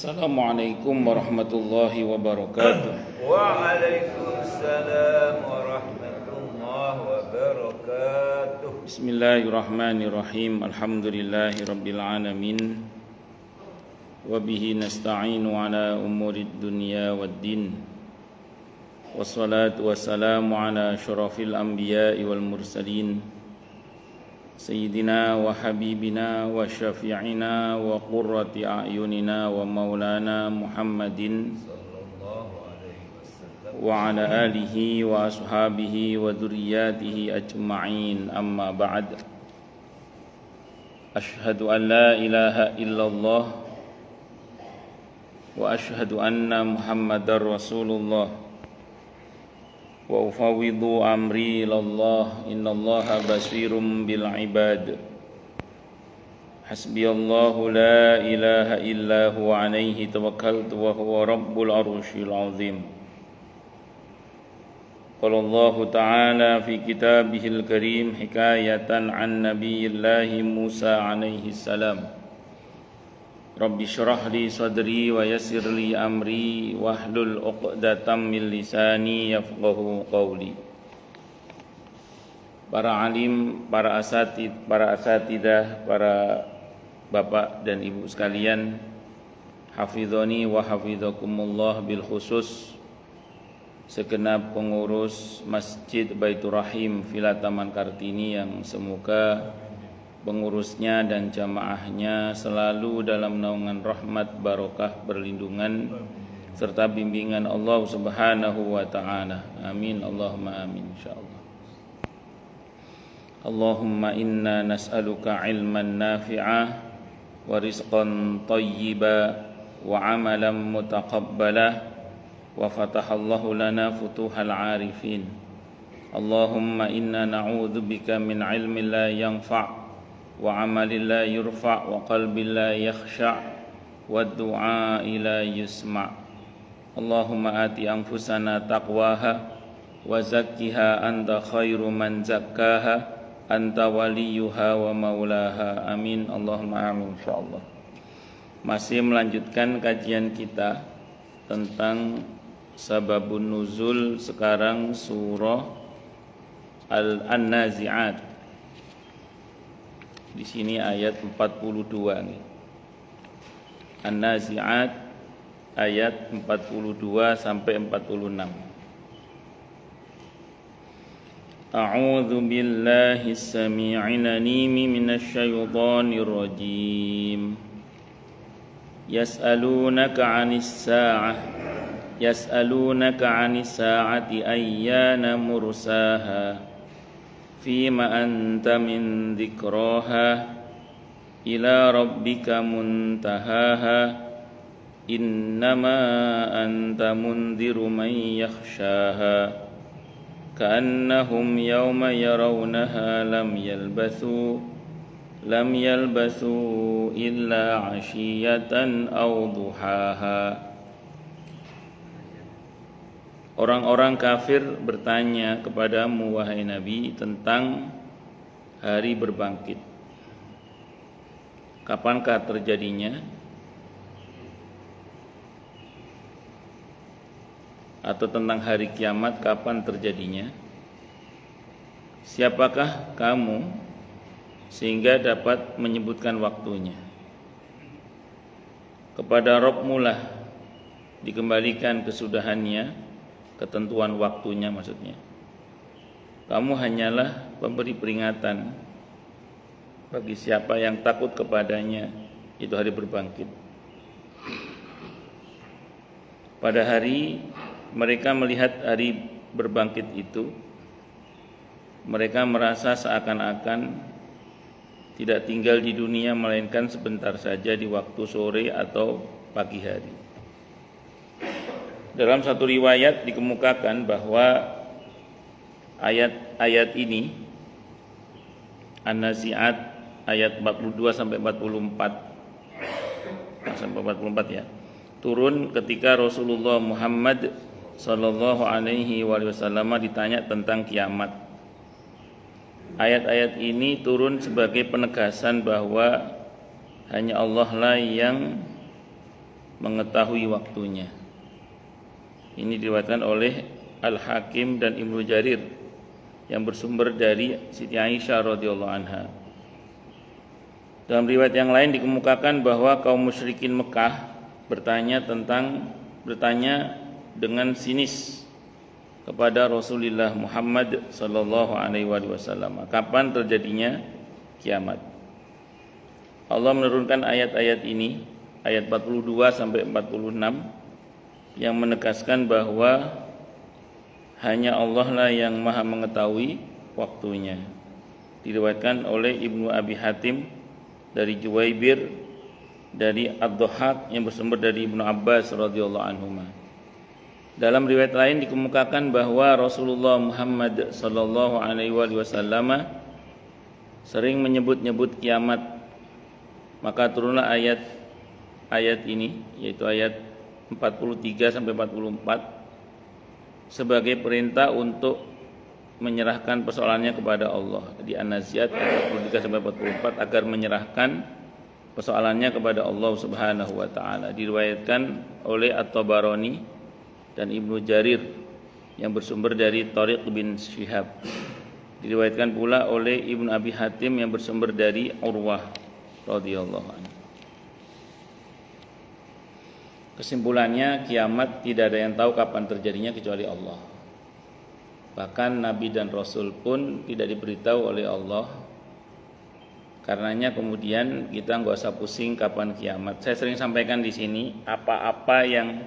Assalamualaikum warahmatullahi wabarakatuh. Waalaikumsalam warahmatullahi wabarakatuh. Bismillahirrahmanirrahim. Alhamdulillahi rabbil alamin. Wa bihi nasta'inu ala umurid dunya waddin. Wassalatu wassalamu ala asyrafil anbiya'i wal mursalin. Sayyidina wa habibina wa syafi'ina wa qurrati a'yunina wa maulana Muhammadin wa ala alihi wa ashabihi wa dhurriyyatihi ajma'in, amma ba'd. Ashhadu an la ilaha illallah wa ashhadu anna Muhammadar Rasulullah wa ufawwidu amri ilallah, innallaha basirum bil ibad. Hasbiyallahu la ilaha illa huwa alaihi tawakkaltu wa huwa rabbul arsyil azim. Qala Allah ta'ala fi kitabihil karim hikayatan an nabiyillahi Musa alaihi salam. Rabbi syrah li sadri wa yassir li amri wahlul 'uqdatam min lisani yafqahu qawli. Para alim, para asatidah, para bapak dan ibu sekalian, hafizani wa hafizakumullah, bil khusus segenap pengurus Masjid Baitur Rahim Villa Taman Kartini yang semoga pengurusnya dan jamaahnya selalu dalam naungan rahmat, barokah, perlindungan serta bimbingan Allah Subhanahu wa taala. Amin, Allahumma amin, insyaallah. Allahumma inna nas'aluka ilman nafi'ah wa rizqan thayyiba wa amalan mutaqabbala wa fatahallahu lana futuhal arifin. Allahumma inna na'udzubika min ilmin la yanfa' wa amalin la yurfa' wa qalbin la yakhsha' wa du'a la yusma'. Allahumma ati anfusana taqwaha wa zakkiha anta khairu man zakkaha anta waliyuha wa maulaha. Amin, Allahumma amin, insyaallah. Masih melanjutkan kajian kita tentang sababun nuzul, sekarang surah An-Nazi'at. Di sini ayat 42 nih. An-Nazi'at ayat 42 sampai 46. A'udzu billahi as-sami'il 'alim minasy syaithanir rajim. Yas'alunaka 'anis sa'ati ayyana mursaha. Fima anta min dzikraha ila rabbika muntahaha innama anta mundziru man yakhshaha ka'annahum yawma yarawnaha lam yalbathu illa 'ashiyatan aw duhaha. Orang-orang kafir bertanya kepadamu, wahai Nabi, tentang hari berbangkit. Kapankah terjadinya? Atau tentang hari kiamat, kapan terjadinya? Siapakah kamu sehingga dapat menyebutkan waktunya? Kepada Rabb-Mu lah dikembalikan kesudahannya, ketentuan waktunya maksudnya. Kamu hanyalah pemberi peringatan bagi siapa yang takut kepadanya, itu hari berbangkit. Pada hari mereka melihat hari berbangkit itu, mereka merasa seakan-akan tidak tinggal di dunia melainkan sebentar saja di waktu sore atau pagi hari. Dalam satu riwayat dikemukakan bahwa ayat ini An-Nazi'at ayat 42 sampai 44 ya, turun ketika Rasulullah Muhammad sallallahu alaihi wasallam ditanya tentang kiamat. Ayat-ayat ini turun sebagai penegasan bahwa hanya Allah lah yang mengetahui waktunya. Ini diriwayatkan oleh Al-Hakim dan Ibnu Jarir yang bersumber dari Siti Aisyah radhiyallahu anha. Dalam riwayat yang lain dikemukakan bahwa kaum musyrikin Mekah bertanya dengan sinis kepada Rasulullah Muhammad sallallahu alaihi wasallam, kapan terjadinya kiamat. Allah menurunkan ayat-ayat ini, ayat 42 sampai 46 yang menegaskan bahwa hanya Allah lah yang Maha mengetahui waktunya. Diriwayatkan oleh Ibnu Abi Hatim dari Juwaibir dari Ad-Dhahhak yang bersumber dari Ibnu Abbas radhiyallahu anhuma. Dalam riwayat lain dikemukakan bahwa Rasulullah Muhammad sallallahu alaihi wasallam sering menyebut-nyebut kiamat. Maka turunlah ayat ini, yaitu ayat 43 sampai 44 sebagai perintah untuk menyerahkan persoalannya kepada Allah. Di An-Nazi'at ayat 43 sampai 44 agar menyerahkan persoalannya kepada Allah Subhanahu wa taala. Diriwayatkan oleh At-Tabarani dan Ibnu Jarir yang bersumber dari Thariq bin Syihab. Diriwayatkan pula oleh Ibnu Abi Hatim yang bersumber dari Urwah radhiyallahu anhu. Kesimpulannya, kiamat tidak ada yang tahu kapan terjadinya kecuali Allah. Bahkan Nabi dan Rasul pun tidak diberitahu oleh Allah. Karenanya kemudian kita nggak usah pusing kapan kiamat. Saya sering sampaikan di sini, apa-apa yang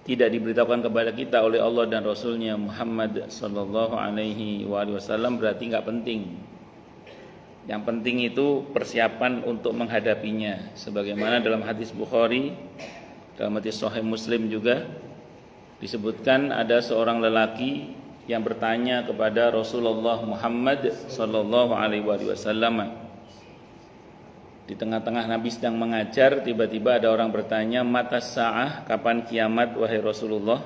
tidak diberitahukan kepada kita oleh Allah dan Rasulnya Muhammad sallallahu alaihi wasallam berarti nggak penting. Yang penting itu persiapan untuk menghadapinya. Sebagaimana dalam hadis Bukhari, dalam hadis Sahih Muslim juga disebutkan ada seorang lelaki yang bertanya kepada Rasulullah Muhammad sallallahu alaihi wasallam. Di tengah-tengah Nabi sedang mengajar, tiba-tiba ada orang bertanya, "Mata sa'ah, kapan kiamat wahai Rasulullah?"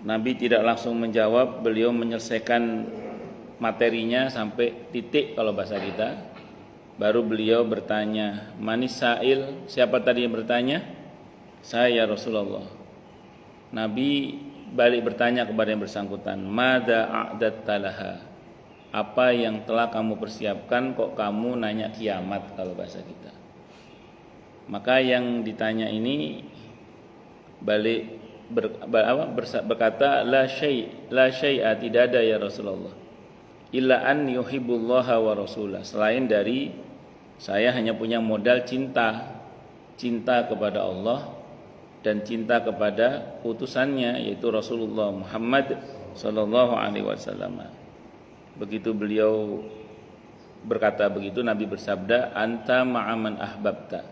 Nabi tidak langsung menjawab, beliau menyelesaikan materinya sampai titik kalau bahasa kita. Baru beliau bertanya, "Manis sa'il?" Siapa tadi yang bertanya? "Saya Rasulullah." Nabi balik bertanya kepada yang bersangkutan, "Mada a'datta laha?" Apa yang telah kamu persiapkan, kok kamu nanya kiamat kalau bahasa kita. Maka yang ditanya ini balik berkata, la syai'a, tidak ada ya Rasulullah, illa an yuhibbullaha wa rasulah, selain dari saya hanya punya modal cinta kepada Allah dan cinta kepada utusannya, yaitu Rasulullah Muhammad sallallahu alaihi wasallam. Begitu beliau berkata begitu, Nabi bersabda, "Anta ma'aman ahbabta."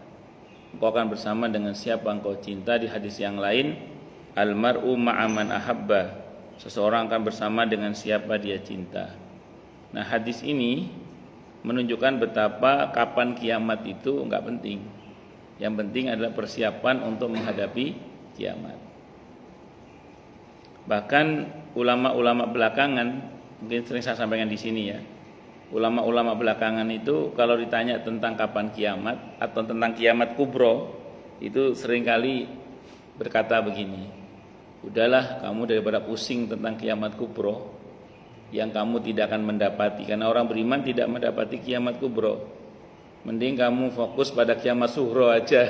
Engkau akan bersama dengan siapa engkau cinta. Di hadis yang lain, "Al-mar'u ma'aman ahabba." Seseorang akan bersama dengan siapa dia cinta. Nah, hadis ini menunjukkan betapa kapan kiamat itu enggak penting. Yang penting adalah persiapan untuk menghadapi kiamat. Bahkan ulama-ulama belakangan, mungkin sering saya sampaikan di sini ya, ulama-ulama belakangan itu kalau ditanya tentang kapan kiamat atau tentang kiamat kubro, itu seringkali berkata begini, "Udahlah kamu daripada pusing tentang kiamat kubro yang kamu tidak akan mendapati, karena orang beriman tidak mendapati kiamat kubro. Mending kamu fokus pada kiamat sughro aja."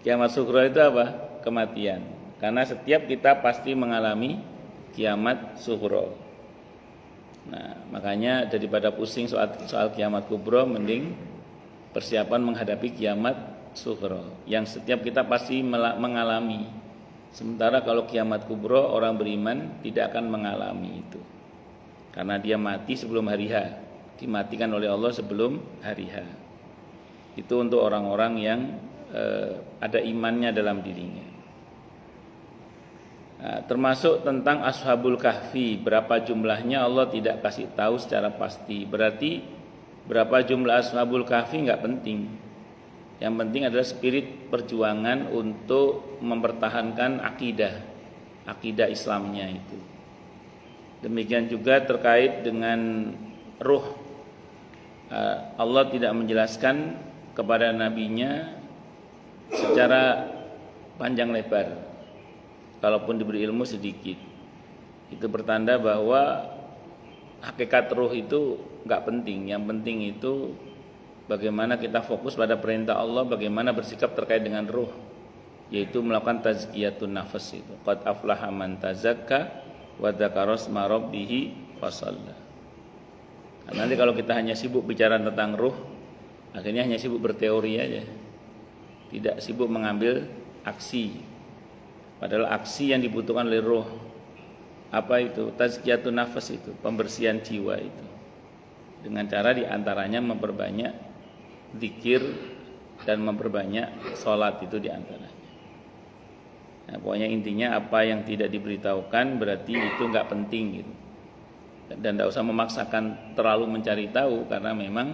Kiamat sughro itu apa? Kematian. Karena setiap kita pasti mengalami kiamat sughro. Nah, makanya daripada pusing soal kiamat kubro, mending persiapan menghadapi kiamat sughro yang setiap kita pasti mengalami. Sementara kalau kiamat kubro, orang beriman tidak akan mengalami itu, karena dia mati sebelum hari H, dimatikan oleh Allah sebelum hari H. Itu untuk orang-orang yang ada imannya dalam dirinya. Nah, termasuk tentang Ashabul Kahfi, berapa jumlahnya Allah tidak kasih tahu secara pasti. Berarti berapa jumlah Ashabul Kahfi enggak penting. Yang penting adalah spirit perjuangan untuk mempertahankan akidah Islamnya itu. Demikian juga terkait dengan ruh. Allah tidak menjelaskan kepada nabinya secara panjang lebar, kalaupun diberi ilmu sedikit. Itu bertanda bahwa hakikat ruh itu nggak penting. Yang penting itu bagaimana kita fokus pada perintah Allah, bagaimana bersikap terkait dengan ruh, yaitu melakukan tazkiyatun nafas itu. Qad aflaha man tazakka wa dzakara isma rabbih fasalla. Nanti kalau kita hanya sibuk bicara tentang ruh, akhirnya hanya sibuk berteori aja, tidak sibuk mengambil aksi. Padahal aksi yang dibutuhkan oleh ruh, apa itu? Tazkiyatun nafas itu, pembersihan jiwa itu, dengan cara diantaranya memperbanyak zikir dan memperbanyak sholat itu diantaranya. Nah, pokoknya intinya apa yang tidak diberitahukan berarti itu nggak penting gitu. Dan tidak usah memaksakan terlalu mencari tahu, karena memang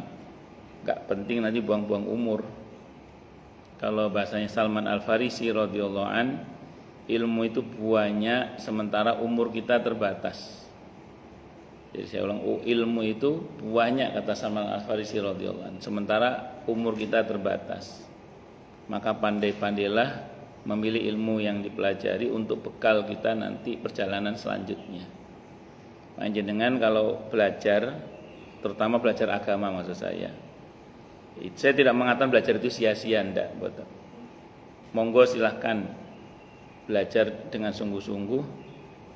nggak penting, nanti buang-buang umur. Kalau bahasanya Salman Al-Farisi radhiyallahu an, ilmu itu buahnya sementara umur kita terbatas. Jadi saya ulang, ilmu itu buahnya, kata Salman Al-Farisi radhiyallahu an, sementara umur kita terbatas. Maka pandai-pandailah memilih ilmu yang dipelajari untuk bekal kita nanti perjalanan selanjutnya. Panjenengan kalau belajar, terutama belajar agama maksud saya tidak mengatakan belajar itu sia-sia, enggak, betul. Monggo silahkan belajar dengan sungguh-sungguh.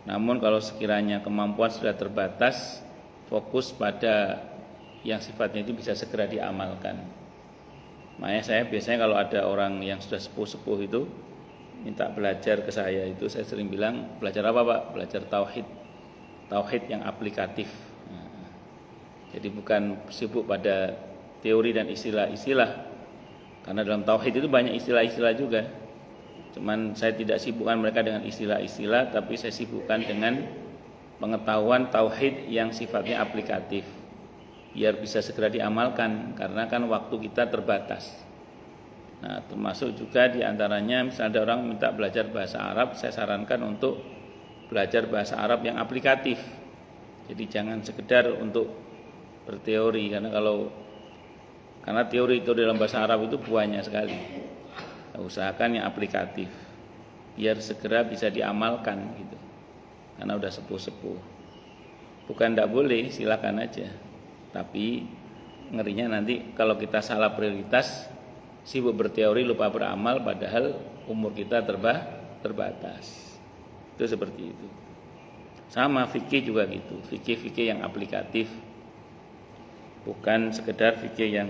Namun kalau sekiranya kemampuan sudah terbatas, fokus pada yang sifatnya itu bisa segera diamalkan. Makanya saya biasanya kalau ada orang yang sudah sepuh-sepuh itu minta belajar ke saya, itu saya sering bilang, belajar apa Pak? Belajar tauhid yang aplikatif. Jadi bukan sibuk pada teori dan istilah-istilah, karena dalam tauhid itu banyak istilah-istilah juga. Cuman saya tidak sibukkan mereka dengan istilah-istilah, tapi saya sibukkan dengan pengetahuan tauhid yang sifatnya aplikatif, biar bisa segera diamalkan, karena kan waktu kita terbatas. Nah, termasuk juga diantaranya misalnya ada orang minta belajar bahasa Arab, saya sarankan untuk belajar bahasa Arab yang aplikatif. Jadi jangan sekedar untuk berteori, karena teori itu dalam bahasa Arab itu banyak sekali. Usahakan yang aplikatif, biar segera bisa diamalkan gitu. Karena udah sepuh-sepuh. Bukan tidak boleh, silakan aja. Tapi ngerinya nanti kalau kita salah prioritas, sibuk berteori lupa beramal, padahal umur kita terbatas. Itu seperti itu. Sama fikih juga gitu, fikih yang aplikatif, bukan sekedar fikih yang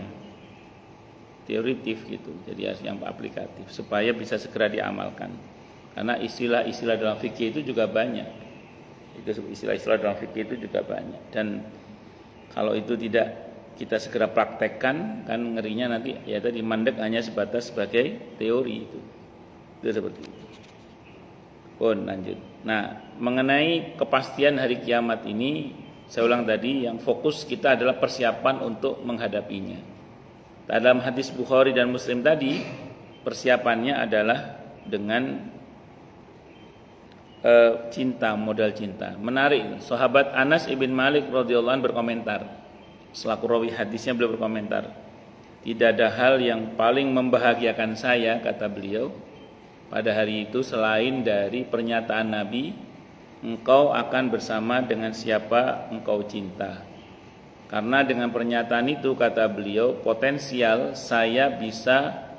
teoritif gitu. Jadi harus yang aplikatif supaya bisa segera diamalkan. Karena istilah-istilah dalam fikih itu juga banyak. Istilah-istilah dalam fikih itu juga banyak. Dan kalau itu tidak kita segera praktekkan, kan ngerinya nanti ya tadi mandek hanya sebatas sebagai teori itu. Itu seperti itu. Lanjut. Nah, mengenai kepastian hari kiamat ini, saya ulang tadi, yang fokus kita adalah persiapan untuk menghadapinya. Dalam hadis Bukhari dan Muslim tadi, persiapannya adalah dengan cinta, modal cinta. Menarik, sahabat Anas ibn Malik radhiyallahu anhu berkomentar, selaku rawi hadisnya beliau berkomentar, tidak ada hal yang paling membahagiakan saya, kata beliau, pada hari itu selain dari pernyataan Nabi, engkau akan bersama dengan siapa engkau cinta. Karena dengan pernyataan itu, kata beliau, potensial saya bisa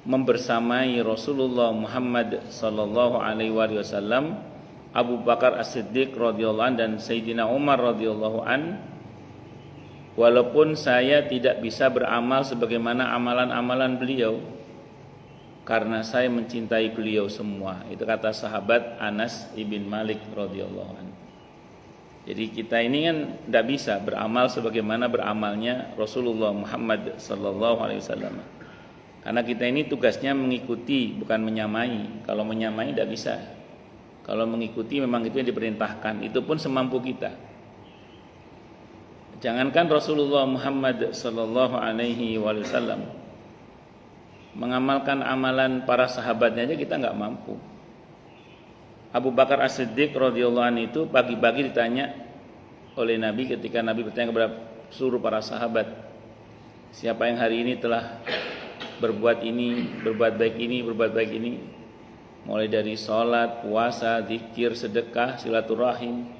membersamai Rasulullah Muhammad sallallahu alaihi wasallam, Abu Bakar As-Siddiq radhiyallahu an, dan Sayyidina Umar radhiyallahu an, walaupun saya tidak bisa beramal sebagaimana amalan-amalan beliau, karena saya mencintai beliau semua. Itu kata sahabat Anas ibn Malik radhiyallahu anhu. Jadi kita ini kan tidak bisa beramal sebagaimana beramalnya Rasulullah Muhammad sallallahu alaihi wasallam. Karena kita ini tugasnya mengikuti, bukan menyamai. Kalau menyamai tidak bisa. Kalau mengikuti memang itu yang diperintahkan. Itu pun semampu kita. Jangankan Rasulullah Muhammad sallallahu alaihi wasallam, mengamalkan amalan para sahabatnya aja kita nggak mampu. Abu Bakar As-Siddiq radhiyallahu anhu itu pagi-pagi ditanya oleh Nabi ketika Nabi bertanya kepada seluruh para sahabat, siapa yang hari ini telah berbuat ini, berbuat baik ini, berbuat baik ini. Mulai dari sholat, puasa, zikir, sedekah, silaturahim.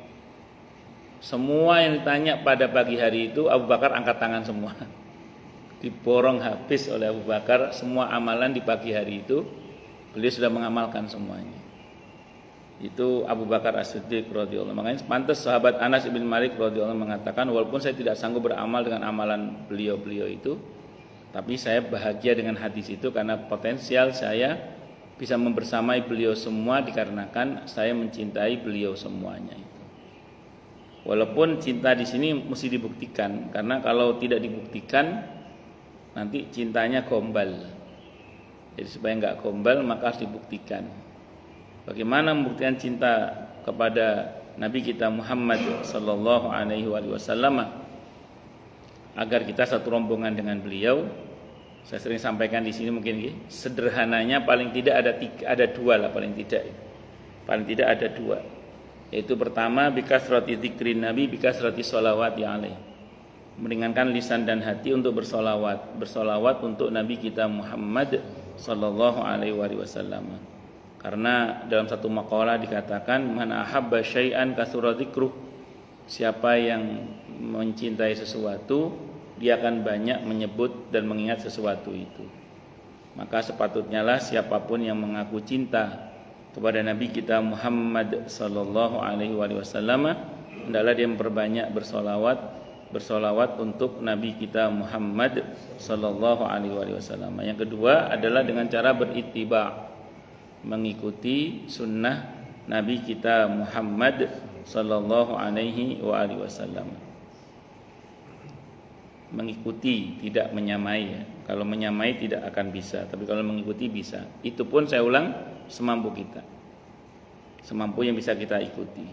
Semua yang ditanya pada pagi hari itu Abu Bakar angkat tangan semua. Diborong habis oleh Abu Bakar semua amalan di pagi hari itu. Beliau sudah mengamalkan semuanya. Itu Abu Bakar As-Siddiq radhiyallahu anhu. Makanya pantas sahabat Anas bin Malik radhiyallahu anhu mengatakan, walaupun saya tidak sanggup beramal dengan amalan beliau-beliau itu, tapi saya bahagia dengan hadis itu karena potensial saya bisa membersamai beliau semua dikarenakan saya mencintai beliau semuanya itu. Walaupun cinta di sini mesti dibuktikan, karena kalau tidak dibuktikan nanti cintanya gombal. Jadi supaya enggak gombal maka harus dibuktikan. Bagaimana membuktikan cinta kepada Nabi kita Muhammad sallallahu alaihi wasallam agar kita satu rombongan dengan beliau? Saya sering sampaikan di sini mungkin sederhananya paling tidak ada dua lah paling tidak ada dua, yaitu pertama bikasrati dzikrin nabi bikasrati sholawati alaih, meringankan lisan dan hati untuk bersolawat untuk Nabi kita Muhammad sallallahu alaihi wasallam. Karena dalam satu maqalah dikatakan man ahabba syai'an kasura dzikruh, siapa yang mencintai sesuatu dia akan banyak menyebut dan mengingat sesuatu itu. Maka sepatutnya lah siapapun yang mengaku cinta kepada Nabi kita Muhammad sallallahu alaihi wasallam hendaklah dia memperbanyak bersolawat untuk Nabi kita Muhammad sallallahu alaihi wasallam. Yang kedua adalah dengan cara berittiba, mengikuti sunnah Nabi kita Muhammad sallallahu alaihi wasallam. Mengikuti, tidak menyamai ya. Kalau menyamai tidak akan bisa, tapi kalau mengikuti bisa. Itu pun saya ulang semampu kita, semampu yang bisa kita ikuti.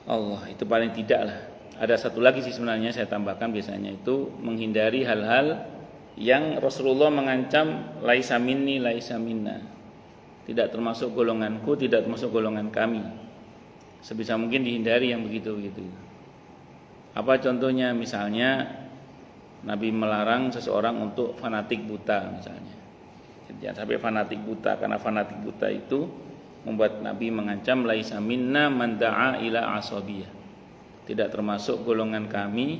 Allah itu paling tidak lah. Ada satu lagi sih sebenarnya saya tambahkan, biasanya itu menghindari hal-hal yang Rasulullah mengancam laisa minni laisa minna, tidak termasuk golonganku, tidak termasuk golongan kami. Sebisa mungkin dihindari yang begitu-begitu. Apa contohnya? Misalnya Nabi melarang seseorang untuk fanatik buta misalnya. Jangan sampai fanatik buta, karena fanatik buta itu membuat Nabi mengancam laisa minna man da'a ila asabiyah. Tidak termasuk golongan kami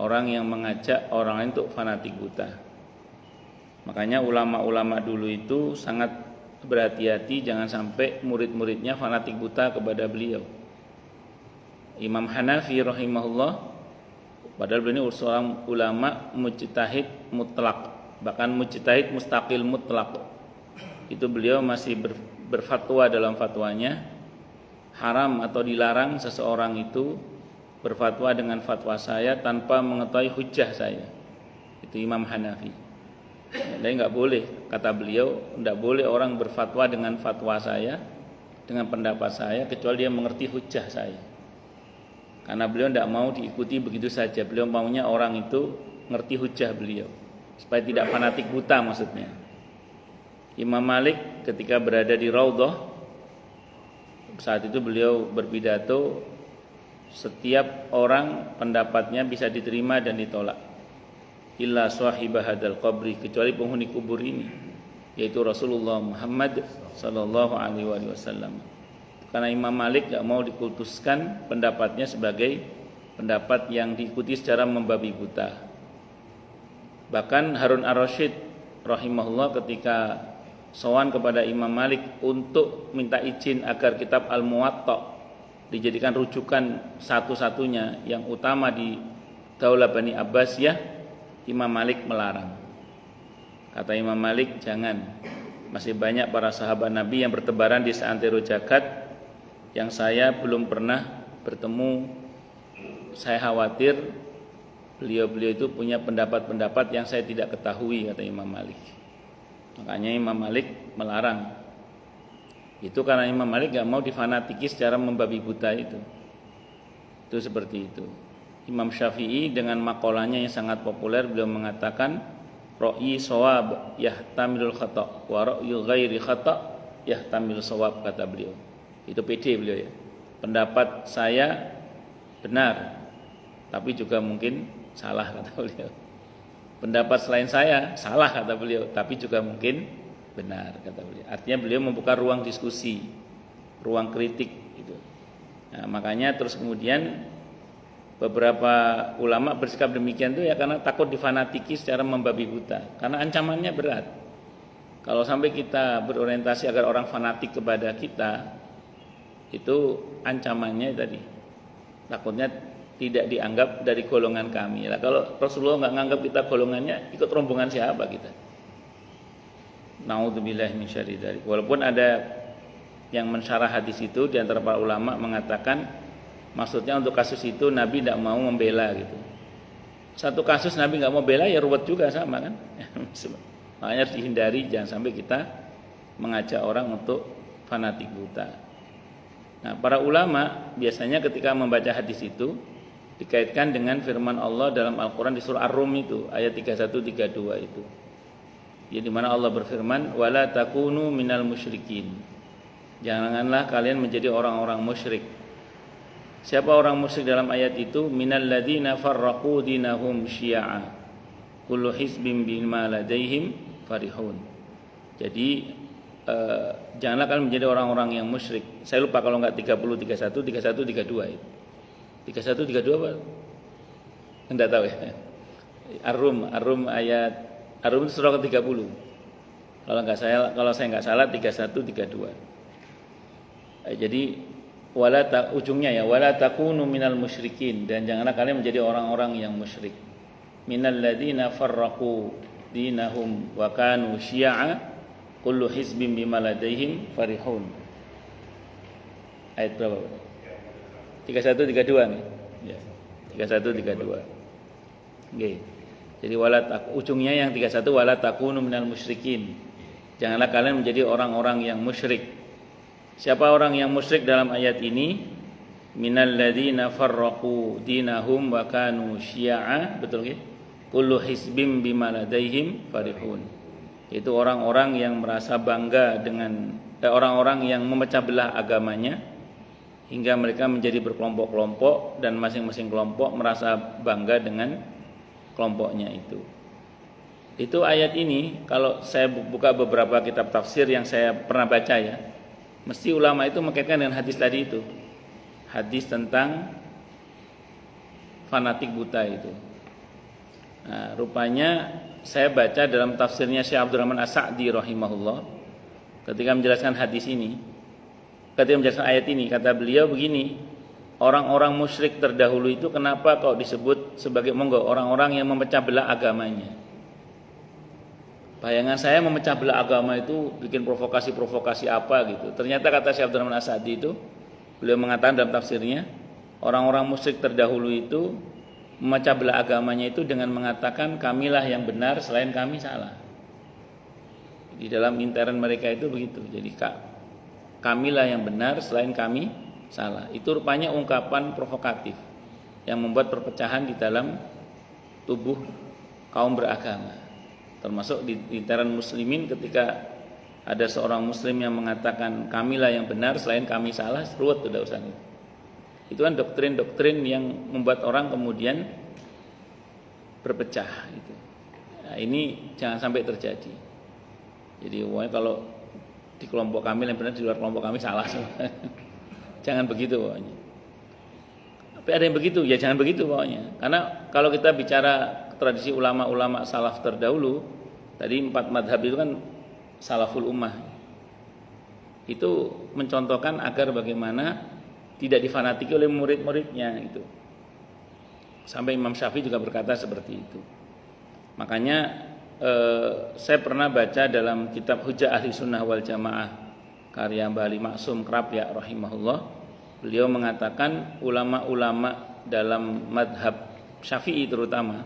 orang yang mengajak orang lain untuk fanatik buta. Makanya ulama-ulama dulu itu sangat berhati-hati jangan sampai murid-muridnya fanatik buta kepada beliau. Imam Hanafi rahimahullah, padahal beliau ini seorang ulama mujtahid mutlak, bahkan mujtahid mustaqil mutlak. Itu beliau masih berfatwa dalam fatwanya haram atau dilarang seseorang itu berfatwa dengan fatwa saya tanpa mengetahui hujjah saya. Itu Imam Hanafi. Jadi enggak boleh, kata beliau, enggak boleh orang berfatwa dengan fatwa saya, dengan pendapat saya, kecuali dia mengerti hujjah saya. Karena beliau tidak mau diikuti begitu saja. Beliau maunya orang itu ngerti hujjah beliau, supaya tidak fanatik buta maksudnya. Imam Malik ketika berada di Raudhah, saat itu beliau berpidato, setiap orang pendapatnya bisa diterima dan ditolak, illa sahibah hadzal qabri, kecuali penghuni kubur ini, yaitu Rasulullah Muhammad sallallahu alaihi wasallam. Karena Imam Malik tidak mau dikultuskan pendapatnya sebagai pendapat yang diikuti secara membabi buta. Bahkan Harun ar-Rasyid rahimahullah ketika sowan kepada Imam Malik untuk minta izin agar kitab Al-Muwatta dijadikan rujukan satu-satunya yang utama di Daulah Bani Abbasiyah, Imam Malik melarang. Kata Imam Malik, jangan, masih banyak para sahabat Nabi yang bertebaran di seantero jagat yang saya belum pernah bertemu. Saya khawatir beliau-beliau itu punya pendapat-pendapat yang saya tidak ketahui, kata Imam Malik. Makanya Imam Malik melarang. Itu karena Imam Malik gak mau difanatiki secara membabi buta itu. Itu seperti itu. Imam Syafi'i dengan makolanya yang sangat populer, beliau mengatakan ra'yi shawab yahtamilul khata' wa ra'yu ghairi khata' yahtamilul shawab, kata beliau. Itu pede beliau ya. Pendapat saya benar, tapi juga mungkin salah, kata beliau. Pendapat selain saya salah kata beliau, tapi juga mungkin benar kata beliau. Artinya beliau membuka ruang diskusi, ruang kritik gitu. Nah, makanya terus kemudian beberapa ulama bersikap demikian tuh ya karena takut difanatiki secara membabi buta, karena ancamannya berat. Kalau sampai kita berorientasi agar orang fanatik kepada kita, itu ancamannya tadi takutnya tidak dianggap dari golongan kami. Lah kalau Rasulullah nggak nganggap kita golongannya, ikut rombongan siapa kita? Naudzubillah min syarri dzalik. Walaupun ada yang mensyarah hadis itu di antara para ulama mengatakan maksudnya untuk kasus itu Nabi tidak mau membela gitu. Satu kasus Nabi nggak mau bela ya ruwet juga sama kan? Makanya harus dihindari, jangan sampai kita mengajak orang untuk fanatik buta. Nah, para ulama biasanya ketika membaca hadis itu dikaitkan dengan firman Allah dalam Al-Quran di surah Ar-Rum itu ayat 31-32 itu. Ya, di mana Allah berfirman, wala takunu minal musyrikin. Janganlah kalian menjadi orang-orang musyrik. Siapa orang musyrik dalam ayat itu? Minal ladzina farraqu dinahum syi'a. Kullu hizbin bima ladaihim farihun. Jadi janganlah kalian menjadi orang-orang yang musyrik. Saya lupa kalau enggak 30, 31, 32 itu. 31, 32 apa? Enggak tahu ya. Ar-Rum ayat Ar-Rum itu surah ke-30. Kalau saya enggak salah 31, 32. Jadi ujungnya ya wala takunu minal musyrikin, dan janganlah kalian menjadi orang-orang yang musyrik. Minal ladzina farraqu dinahum wa kanu syi'a kullu hizbin bima ladaihim farihun. Ayat berapa? 31 32 nih. Ya. 31 32. Nggih. Jadi ujungnya yang 31 wala takunu minal musyrikin. Janganlah kalian menjadi orang-orang yang musyrik. Siapa orang yang musyrik dalam ayat ini? Minal ladzina farraqu dinahum wa kanu syi'a, betul nggih? Kullu hizbin bima ladaihim farihun. Itu orang-orang yang merasa bangga dengan orang-orang yang memecah belah agamanya hingga mereka menjadi berkelompok-kelompok dan masing-masing kelompok merasa bangga dengan kelompoknya itu. Itu ayat ini kalau saya buka beberapa kitab tafsir yang saya pernah baca ya, mesti ulama itu mengkaitkan dengan hadis tadi itu. Hadis tentang fanatik buta itu. Nah, rupanya saya baca dalam tafsirnya Syekh Abdurrahman As-Sa'di rahimahullah ketika menjelaskan hadis ini, ketika menjelaskan ayat ini, kata beliau begini, orang-orang musyrik terdahulu itu kenapa kok disebut sebagai orang-orang yang memecah belah agamanya. Bayangan saya memecah belah agama itu bikin provokasi-provokasi apa gitu. Ternyata kata Syekh Abdurrahman As-Sa'di itu, beliau mengatakan dalam tafsirnya, orang-orang musyrik terdahulu itu memecah belah agamanya itu dengan mengatakan kamilah yang benar selain kami salah. Di dalam intern mereka itu begitu. Jadi kamilah yang benar selain kami salah. Itu rupanya ungkapan provokatif yang membuat perpecahan di dalam tubuh kaum beragama. Termasuk di intern muslimin ketika ada seorang muslim yang mengatakan kamilah yang benar selain kami salah, ruwet udah urusan itu. Itu kan doktrin-doktrin yang membuat orang kemudian berpecah gitu. Nah, ini jangan sampai terjadi. Jadi kalau di kelompok kami yang benar, di luar kelompok kami salah semua. Jangan begitu pokoknya. Tapi ada yang begitu, ya jangan begitu pokoknya. Karena kalau kita bicara tradisi ulama-ulama salaf terdahulu, tadi 4 madhab itu kan salaful ummah. Itu mencontohkan agar bagaimana tidak difanatiki oleh murid-muridnya itu. Sampai Imam Syafi'i juga berkata seperti itu. Makanya saya pernah baca dalam kitab Hujjah Ahli Sunnah wal Jamaah karya Mbah Ali Maksum Krapyak rahimahullah, beliau mengatakan ulama-ulama dalam madhab Syafi'i terutama,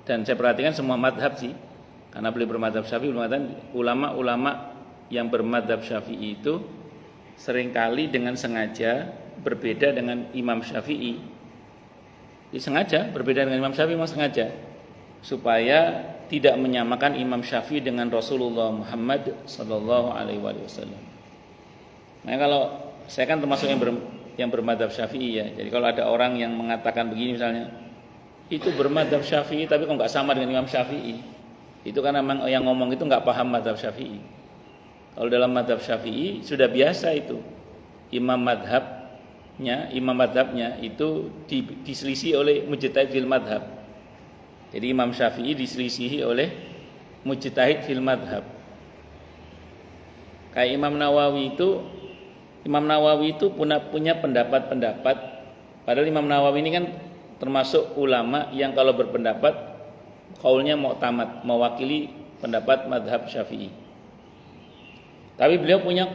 dan saya perhatikan semua madhab sih, karena beliau bermadhab Syafi'i, mengatakan ulama-ulama yang bermadhab Syafi'i itu seringkali dengan sengaja berbeda dengan Imam Syafi'i. Disengaja berbeda dengan Imam Syafi'i, memang sengaja supaya tidak menyamakan Imam Syafi'i dengan Rasulullah Muhammad sallallahu alaihi wasallam. Nah, kalau saya kan termasuk yang bermadhab Syafi'i ya. Jadi kalau ada orang yang mengatakan begini misalnya, itu bermadzhab Syafi'i tapi kok nggak sama dengan Imam Syafi'i. Itu kan memang yang ngomong itu nggak paham madzhab Syafi'i. Kalau dalam madzhab Syafi'i sudah biasa itu imam madhabnya itu diselisih oleh mujtahid fil madhab. Jadi Imam Syafi'i diselisihi oleh mujtahid fil madhab. Kayak Imam Nawawi itu punya pendapat-pendapat. Padahal Imam Nawawi ini kan termasuk ulama yang kalau berpendapat kaulnya mu'tamad, mewakili pendapat madhab Syafi'i. Tapi beliau punya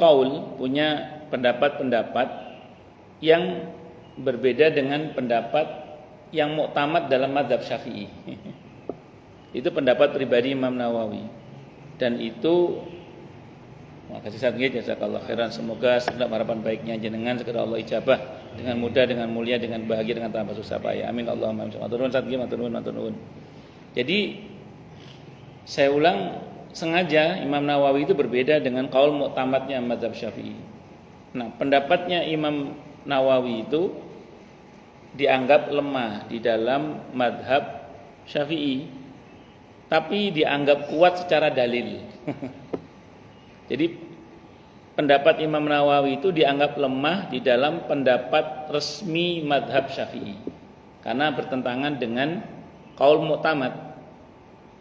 pendapat-pendapat yang berbeda dengan pendapat yang mu'tamad dalam madhab Syafi'i. Itu pendapat pribadi Imam Nawawi. Dan itu makasih sangat jazakallahu khairan, semoga segenap harapan baiknya jenengan segera Allah ijabah dengan mudah, dengan mulia, dengan bahagia, dengan tanpa susah payah. Amin Allahumma amin. Matur nuwun. Jadi saya ulang, sengaja Imam Nawawi itu berbeda dengan qaul mu'tamadnya mazhab Syafi'i. Nah, pendapatnya Imam Nawawi itu dianggap lemah di dalam mazhab Syafi'i, tapi dianggap kuat secara dalil. Jadi pendapat Imam Nawawi itu dianggap lemah di dalam pendapat resmi mazhab Syafi'i karena bertentangan dengan qaul mu'tamad.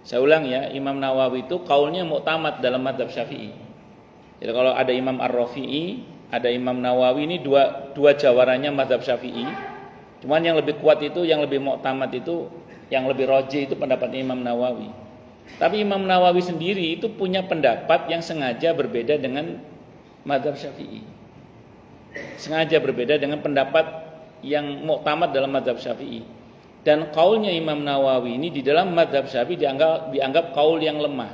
Saya ulang ya, Imam Nawawi itu qaulnya mu'tamad dalam mazhab Syafi'i. Jadi kalau ada Imam Ar-Rafi'i, ada Imam Nawawi, ini dua jawarannya mazhab Syafi'i. Cuman yang lebih kuat itu, yang lebih mu'tamad itu, yang lebih rajih itu pendapatnya Imam Nawawi. Tapi Imam Nawawi sendiri itu punya pendapat yang sengaja berbeda dengan mazhab Syafi'i. Sengaja berbeda dengan pendapat yang mu'tamad dalam mazhab Syafi'i. Dan kaulnya Imam Nawawi ini di dalam mazhab Syafi'i dianggap kaul yang lemah.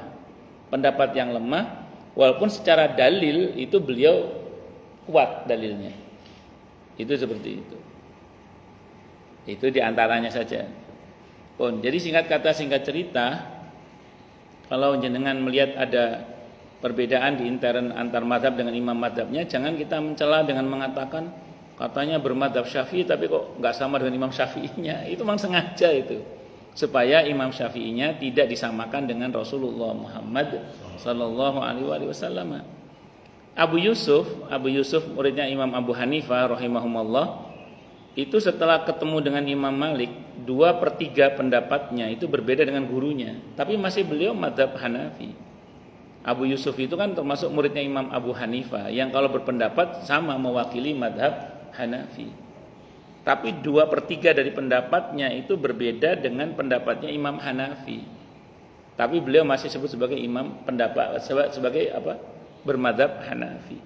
Pendapat yang lemah, walaupun secara dalil itu beliau kuat dalilnya. Itu seperti itu. Itu diantaranya saja. Jadi singkat kata singkat cerita, kalau jenengan melihat ada perbedaan di intern antar mazhab dengan imam mazhabnya, jangan kita mencela dengan mengatakan katanya bermadzhab Syafi'i tapi kok nggak sama dengan Imam Syafi'inya. Itu memang sengaja itu, supaya Imam Syafi'inya tidak disamakan dengan Rasulullah Muhammad sallallahu alaihi wasallam. Abu Yusuf muridnya Imam Abu Hanifah rahimahumullah, itu setelah ketemu dengan Imam Malik, 2/3 pendapatnya itu berbeda dengan gurunya, tapi masih beliau mazhab Hanafi. Abu Yusuf itu kan termasuk muridnya Imam Abu Hanifah yang kalau berpendapat sama mewakili mazhab Hanafi. Tapi 2/3 dari pendapatnya itu berbeda dengan pendapatnya Imam Hanafi. Tapi beliau masih sebut sebagai imam pendapat, sebagai apa? Bermadzhab Hanafi.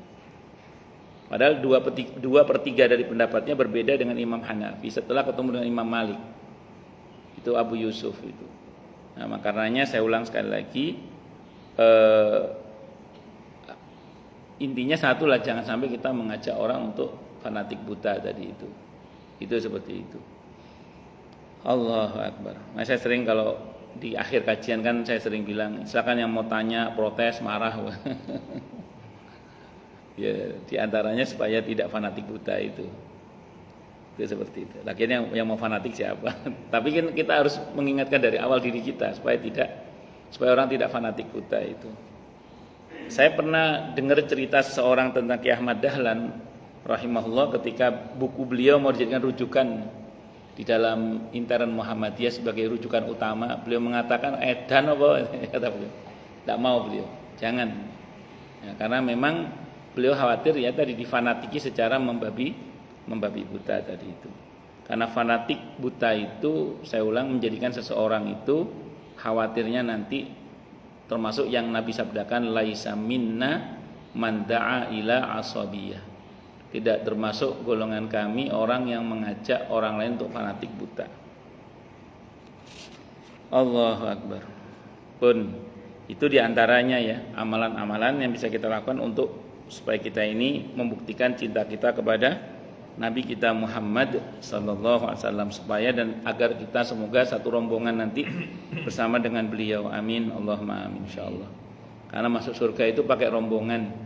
Padahal 2/3 dari pendapatnya berbeda dengan Imam Hanafi setelah ketemu dengan Imam Malik. Itu Abu Yusuf itu. Nah, makanya saya ulang sekali lagi, intinya satulah, jangan sampai kita mengajak orang untuk fanatik buta tadi itu. Itu seperti itu. Allahu Akbar. Nah, saya sering kalau di akhir kajian kan saya sering bilang, silakan yang mau tanya, protes, marah. Ya, diantaranya supaya tidak fanatik buta itu. Itu seperti itu. Lagian yang mau fanatik siapa? Tapi kan kita harus mengingatkan dari awal diri kita supaya orang tidak fanatik buta itu. Saya pernah dengar cerita seseorang tentang Ki Ahmad Dahlan rahimahullah, ketika buku beliau mau dijadikan rujukan di dalam intern Muhammadiyah sebagai rujukan utama, beliau mengatakan edan apa kata beliau. Tidak mau beliau, jangan. Ya, karena memang beliau khawatir ya tadi difanatiki secara membabi buta tadi itu. Karena fanatik buta itu, saya ulang, menjadikan seseorang itu khawatirnya nanti termasuk yang Nabi sabdakan laisa minna man da'a ila asabiyah. Tidak termasuk golongan kami orang yang mengajak orang lain untuk fanatik buta. Allahu Akbar. Pun itu diantaranya ya amalan-amalan yang bisa kita lakukan untuk supaya kita ini membuktikan cinta kita kepada Nabi kita Muhammad sallallahu alaihi wasallam, supaya dan agar kita semoga satu rombongan nanti bersama dengan beliau. Amin Allahumma amin insyaallah. Karena masuk surga itu pakai rombongan.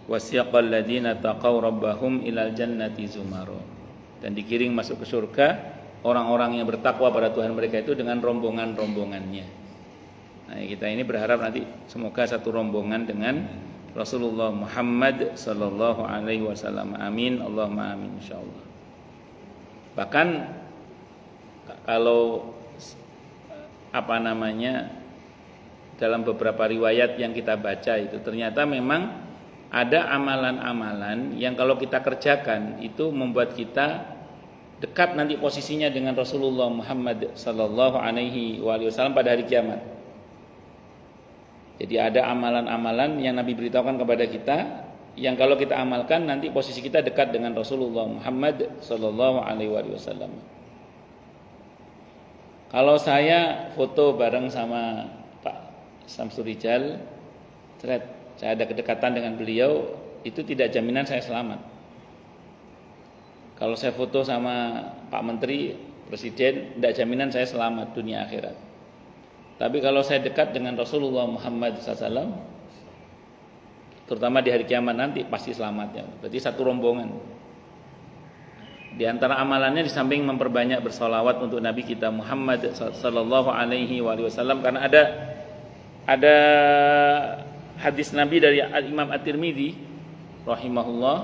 Wasiqal ladzina taqaw rabbahum ilal jannati zumaro. Dan dikiring masuk ke surga orang-orang yang bertakwa pada Tuhan mereka itu dengan rombongan-rombongannya. Nah, kita ini berharap nanti semoga satu rombongan dengan Rasulullah Muhammad sallallahu alaihi wasallam. Amin, Allahumma amin insyaallah. Bahkan kalau dalam beberapa riwayat yang kita baca itu ternyata memang ada amalan-amalan yang kalau kita kerjakan itu membuat kita dekat nanti posisinya dengan Rasulullah Muhammad sallallahu alaihi wasallam pada hari kiamat. Jadi ada amalan-amalan yang Nabi beritahukan kepada kita yang kalau kita amalkan nanti posisi kita dekat dengan Rasulullah Muhammad sallallahu alaihi wasallam. Kalau saya foto bareng sama Pak Samsul Rijal, saya ada kedekatan dengan beliau, itu tidak jaminan saya selamat. Kalau saya foto sama Pak Menteri, Presiden, tidak jaminan saya selamat dunia akhirat. Tapi kalau saya dekat dengan Rasulullah Muhammad SAW, terutama di hari kiamat nanti pasti selamat ya. Berarti satu rombongan. Di antara amalannya di samping memperbanyak bersolawat untuk Nabi kita Muhammad Sallallahu Alaihi Wasallam, karena ada hadis Nabi dari Imam At-Tirmidzi rahimahullah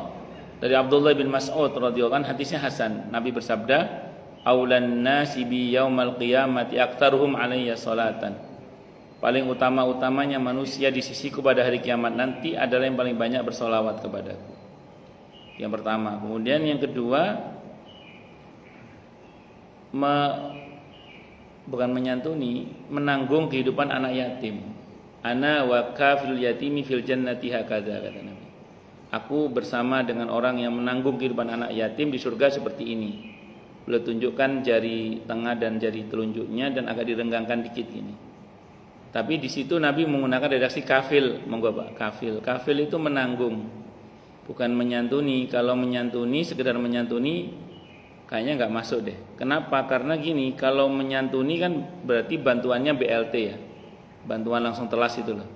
dari Abdullah bin Mas'ud radhiyallahu anhu, hadisnya hasan. Nabi bersabda, "Aulan nasi bi yaumal qiyamati aktaruhum alayya salatan." Paling utama-utamanya manusia di sisiku pada hari kiamat nanti adalah yang paling banyak bersolawat kepadaku. Yang pertama. Kemudian yang kedua, bukan menyantuni, menanggung kehidupan anak yatim. Ana wa kafil yatimi fil jannati hakadza, kata Nabi. Aku bersama dengan orang yang menanggung kehidupan anak yatim di surga seperti ini. Beliau tunjukkan jari tengah dan jari telunjuknya dan agak direnggangkan dikit gini. Tapi di situ Nabi menggunakan redaksi kafil, monggo Pak. Kafil itu menanggung, bukan menyantuni. Kalau menyantuni, sekedar menyantuni, kayaknya nggak masuk deh. Kenapa? Karena gini, kalau menyantuni kan berarti bantuannya BLT ya, bantuan langsung telas itu loh.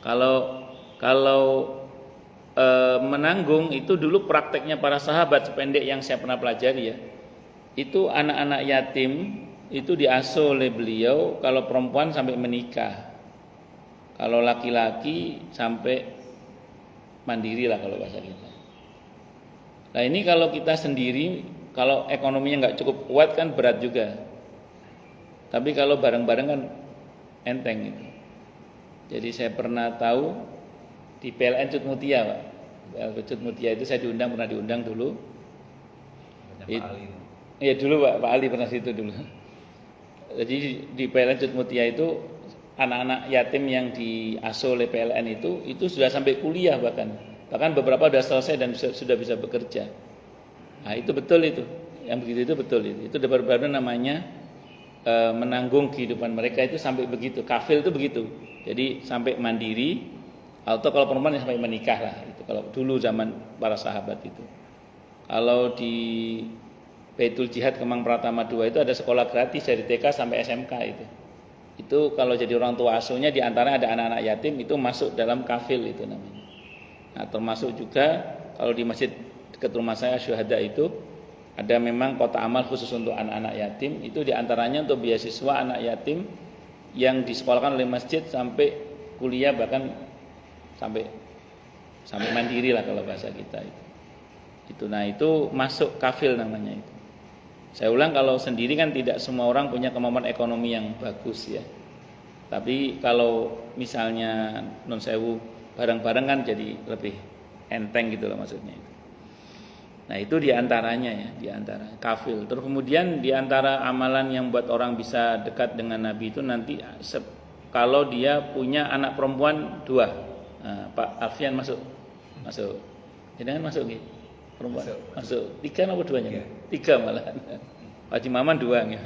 Kalau menanggung itu dulu prakteknya para sahabat, sependek yang saya pernah pelajari ya, itu anak-anak yatim itu diasuh oleh beliau. Kalau perempuan sampai menikah, kalau laki-laki sampai mandiri lah kalau bahasa kita. Nah ini kalau kita sendiri, kalau ekonominya nggak cukup kuat kan berat juga. Tapi kalau bareng-bareng kan enteng gitu. Jadi saya pernah tahu di PLN Cut Mutia Pak. Cut Mutia itu saya pernah diundang dulu. Iya dulu Pak Ali pernah situ dulu. Jadi di PLN Cut Mutia itu anak-anak yatim yang diasuh oleh PLN itu sudah sampai kuliah bahkan beberapa sudah selesai dan sudah bisa bekerja. Nah itu betul itu, yang begitu itu betul itu baru namanya menanggung kehidupan mereka itu sampai begitu. Kafil itu begitu, jadi sampai mandiri atau kalau perempuan sampai menikah lah itu. Kalau dulu zaman para sahabat itu. Kalau di Baitul Jihad Kemang Pratama 2 itu ada sekolah gratis dari TK sampai SMK itu. Itu kalau jadi orang tua asuhnya di antara ada anak-anak yatim itu masuk dalam kafil itu namanya. Nah, termasuk juga kalau di masjid dekat rumah saya Syuhada itu ada memang kota amal khusus untuk anak-anak yatim. Itu di antaranya untuk beasiswa anak yatim yang disekolahkan oleh masjid sampai kuliah, bahkan sampai mandiri lah kalau bahasa kita itu. Nah, itu masuk kafil namanya itu. Saya ulang, kalau sendiri kan tidak semua orang punya kemampuan ekonomi yang bagus ya. Tapi kalau misalnya non sewu bareng-bareng kan jadi lebih enteng gitu loh maksudnya. Nah itu diantaranya ya, diantara kafil. Terus kemudian diantara amalan yang buat orang bisa dekat dengan Nabi itu nanti kalau dia punya anak perempuan 2. Nah, Pak Alfian masuk. Jangan masuk gitu. Perempuan masuk 3 atau 2-nya? 3 malah. Pak Jimaman 2 ya.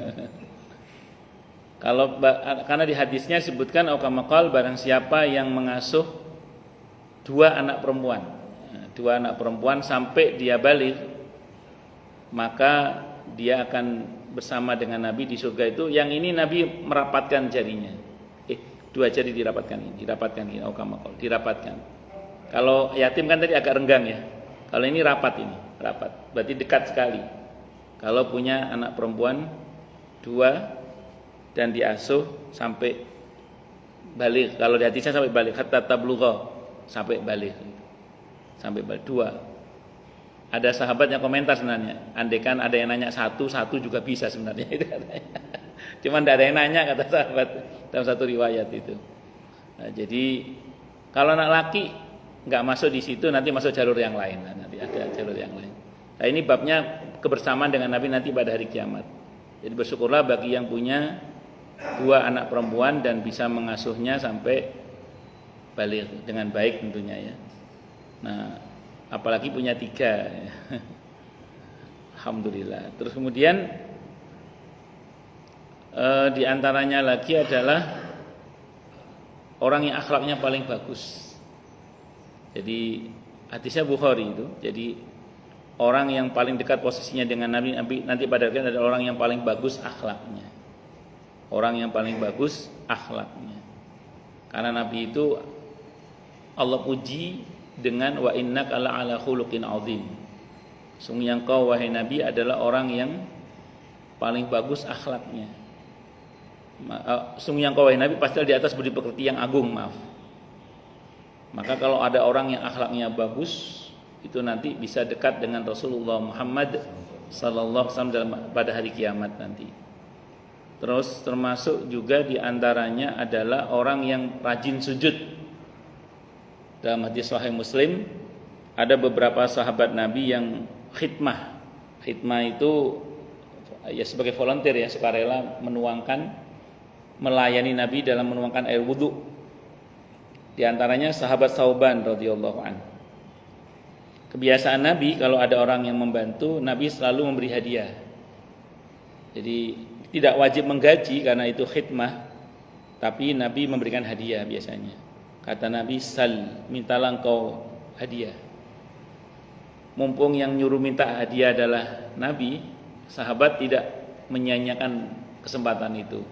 Karena di hadisnya disebutkan aukamakal barang siapa yang mengasuh 2 anak perempuan. 2 anak perempuan sampai dia balik, maka dia akan bersama dengan Nabi di surga itu. Yang ini Nabi merapatkan jarinya. 2 jari dirapatkan ini aukamakal, dirapatkan. Kalau yatim kan tadi agak renggang ya. Kalau ini rapat, berarti dekat sekali. Kalau punya anak perempuan 2 dan diasuh sampai balik, kalau di hadisnya sampai balik, hatta tablugha, sampai balik. Sampai balik 2. Ada sahabat yang komentar sebenarnya, andaikan ada yang nanya 1 juga bisa sebenarnya itu katanya. Cuman tidak ada yang nanya, kata sahabat dalam satu riwayat itu. Nah, jadi kalau anak laki nggak masuk di situ, nanti masuk jalur yang lain. Nah, nanti ada jalur yang lain. Nah, ini babnya kebersamaan dengan Nabi nanti pada hari kiamat. Jadi bersyukurlah bagi yang punya 2 anak perempuan dan bisa mengasuhnya sampai balik dengan baik tentunya ya. Nah, apalagi punya 3 ya. Alhamdulillah. Terus kemudian di antaranya lagi adalah orang yang akhlaknya paling bagus. Jadi hadisnya Bukhari itu. Jadi orang yang paling dekat posisinya dengan Nabi nanti pada akhirnya adalah orang yang paling bagus akhlaknya. Orang yang paling bagus akhlaknya. Karena Nabi itu Allah puji dengan wa innaka la'ala khuluqin azim. Sungguh engkau wahai Nabi adalah orang yang paling bagus akhlaknya. Sungguh engkau wahai Nabi pasti di atas budi pekerti yang agung, maaf. Maka kalau ada orang yang akhlaknya bagus, itu nanti bisa dekat dengan Rasulullah Muhammad sallallahu alaihi wasallam pada hari kiamat nanti. Terus termasuk juga di antaranya adalah orang yang rajin sujud. Dalam hadis Sahih Muslim ada beberapa sahabat Nabi yang khidmah. Khidmah itu ya sebagai volunteer ya, sukarela melayani Nabi dalam menuangkan air wudu. Di antaranya sahabat Sauban radhiyallahu anhu. Kebiasaan Nabi kalau ada orang yang membantu, Nabi selalu memberi hadiah. Jadi tidak wajib menggaji karena itu khidmah, tapi Nabi memberikan hadiah biasanya. Kata Nabi, sal, mintalah engkau hadiah. Mumpung yang nyuruh minta hadiah adalah Nabi, sahabat tidak menyanyiakan kesempatan itu.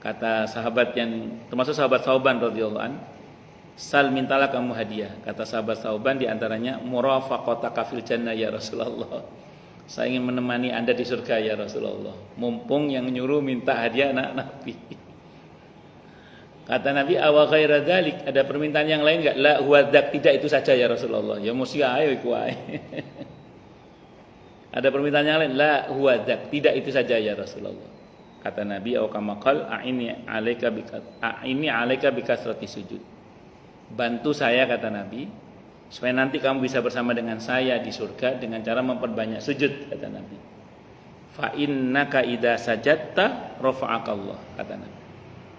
Kata sahabat yang termasuk sahabat Sauban radhiyallahu an, sal, mintalah kamu hadiah. Kata sahabat Sauban di antaranya, murafaqataka fil jannah ya Rasulullah. Saya ingin menemani Anda di surga ya Rasulullah. Mumpung yang nyuruh minta hadiah anak Nabi. Kata Nabi, awa ghaira dzalik, ada permintaan yang lain enggak? La huwa dzak, tidak itu saja ya Rasulullah. Ya mesti ayo iku ae. Ada permintaan yang lain? La huwa dzak, tidak itu saja ya Rasulullah. Kata Nabi, au kama qal a'ini 'alaika bikasrati sujud. Bantu saya, kata Nabi, supaya nanti kamu bisa bersama dengan saya di surga dengan cara memperbanyak sujud, kata Nabi. Fa innaka idza sajadta rafa'aka Allah, kata Nabi.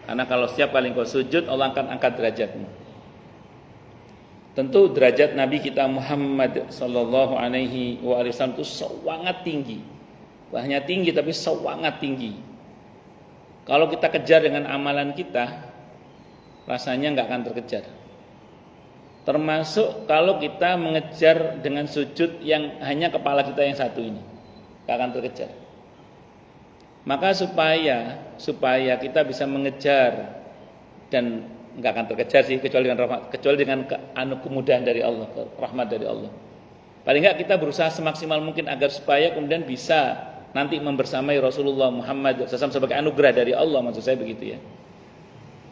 Karena kalau setiap kali engkau sujud, Allah akan angkat derajatmu. Tentu derajat Nabi kita Muhammad sallallahu alaihi wasallam itu sangat tinggi. Bahnya tinggi tapi sangat tinggi. Kalau kita kejar dengan amalan kita, rasanya enggak akan terkejar. Termasuk kalau kita mengejar dengan sujud yang hanya kepala kita yang satu ini, enggak akan terkejar. Maka supaya kita bisa mengejar dan enggak akan terkejar sih kecuali dengan kemudahan dari Allah, rahmat dari Allah. Paling enggak kita berusaha semaksimal mungkin agar supaya kemudian bisa nanti membersamai Rasulullah Muhammad SAW sebagai anugerah dari Allah, maksud saya begitu ya.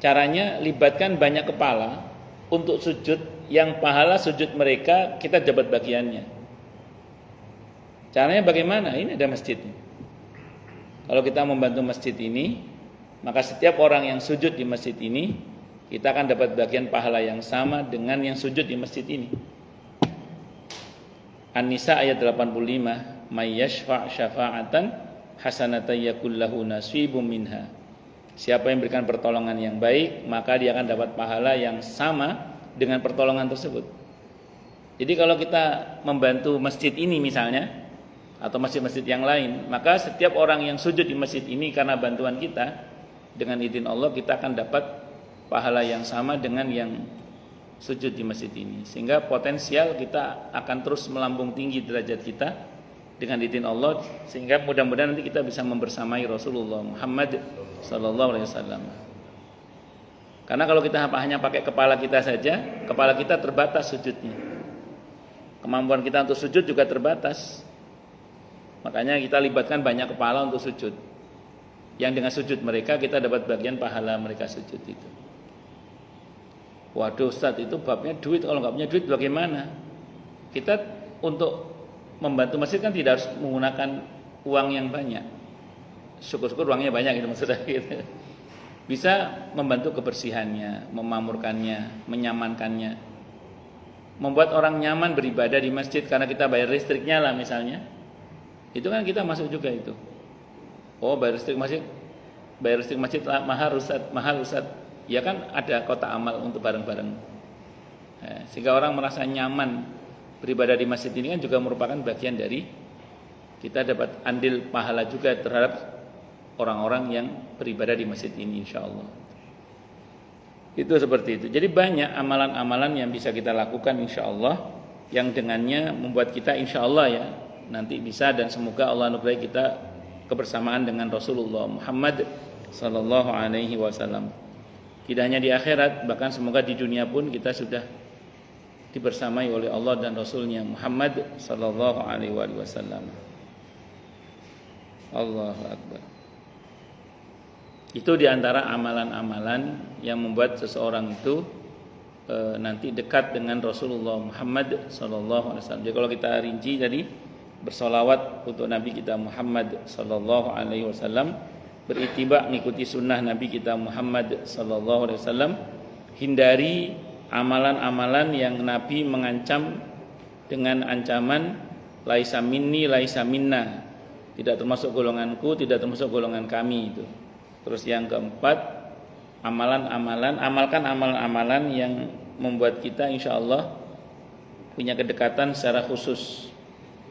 Caranya libatkan banyak kepala untuk sujud yang pahala sujud mereka kita dapat bagiannya. Caranya bagaimana? Ini ada masjid. Kalau kita membantu masjid ini, maka setiap orang yang sujud di masjid ini, kita akan dapat bagian pahala yang sama dengan yang sujud di masjid ini. An-Nisa ayat 85, may yashfa' syafa'atan hasanatan yakul lahu nasibum minha. Siapa yang berikan pertolongan yang baik, maka dia akan dapat pahala yang sama dengan pertolongan tersebut. Jadi kalau kita membantu masjid ini misalnya, atau masjid-masjid yang lain, maka setiap orang yang sujud di masjid ini karena bantuan kita, dengan izin Allah kita akan dapat pahala yang sama dengan yang sujud di masjid ini. Sehingga potensial kita akan terus melambung tinggi derajat kita dengan izin Allah, sehingga mudah-mudahan nanti kita bisa membersamai Rasulullah Muhammad sallallahu alaihi wasallam. Karena kalau kita hanya pakai kepala kita saja, kepala kita terbatas sujudnya. Kemampuan kita untuk sujud juga terbatas. Makanya kita libatkan banyak kepala untuk sujud. Yang dengan sujud mereka kita dapat bagian pahala mereka sujud itu. Waduh Ustadz, itu babnya duit, kalau nggak punya duit bagaimana? Kita untuk membantu masjid kan tidak harus menggunakan uang yang banyak. Syukur-syukur uangnya banyak gitu maksudnya gitu. Bisa membantu kebersihannya, memamurkannya, menyamankannya, membuat orang nyaman beribadah di masjid karena kita bayar listriknya lah misalnya. Itu kan kita masuk juga itu. Oh bayar listrik masjid lah, mahal Ustaz. Ya kan ada kotak amal untuk bareng-bareng. Sehingga orang merasa nyaman beribadah di masjid ini kan juga merupakan bagian dari kita dapat andil pahala juga terhadap orang-orang yang beribadah di masjid ini insyaallah. Itu seperti itu. Jadi banyak amalan-amalan yang bisa kita lakukan insyaallah yang dengannya membuat kita insyaallah ya nanti bisa, dan semoga Allah anugerahi kita kebersamaan dengan Rasulullah Muhammad sallallahu alaihi wasallam. Tidak hanya di akhirat, bahkan semoga di dunia pun kita sudah dibersamai oleh Allah dan Rasulnya Muhammad sallallahu alaihi wasallam. Allahu akbar. Itu diantara amalan-amalan yang membuat seseorang itu nanti dekat dengan Rasulullah Muhammad sallallahu alaihi wasallam. Jadi kalau kita rinci tadi, bersolawat untuk Nabi kita Muhammad sallallahu alaihi wasallam, berittiba mengikuti sunnah Nabi kita Muhammad sallallahu alaihi wasallam, hindari amalan-amalan yang Nabi mengancam dengan ancaman laisa minni laisa minna, tidak termasuk golonganku, tidak termasuk golongan kami itu. Terus yang keempat, amalkan amalan-amalan yang membuat kita insyaallah punya kedekatan secara khusus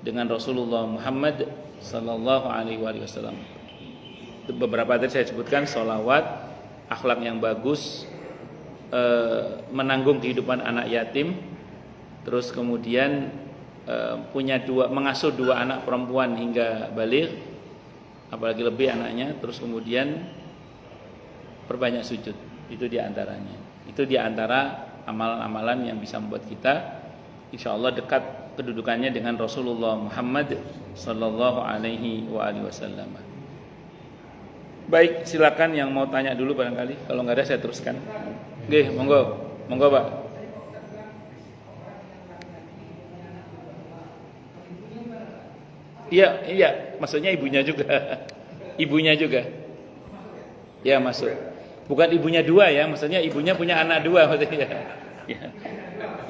dengan Rasulullah Muhammad sallallahu alaihi wasallam. Beberapa tadi saya sebutkan, sholawat, akhlak yang bagus, menanggung kehidupan anak yatim, terus kemudian mengasuh 2 anak perempuan hingga baligh, apalagi lebih anaknya, terus kemudian perbanyak sujud. Itu diantaranya. Itu diantara amalan-amalan yang bisa membuat kita insyaallah dekat kedudukannya dengan Rasulullah Muhammad sallallahu alaihi wasallam. Baik, silakan yang mau tanya dulu barangkali. Kalau enggak ada saya teruskan. Nggih, monggo. Monggo, Pak. Iya, maksudnya ibunya juga. Ibunya juga. Ya, masuk. Bukan ibunya 2 ya, maksudnya ibunya punya anak 2 maksudnya.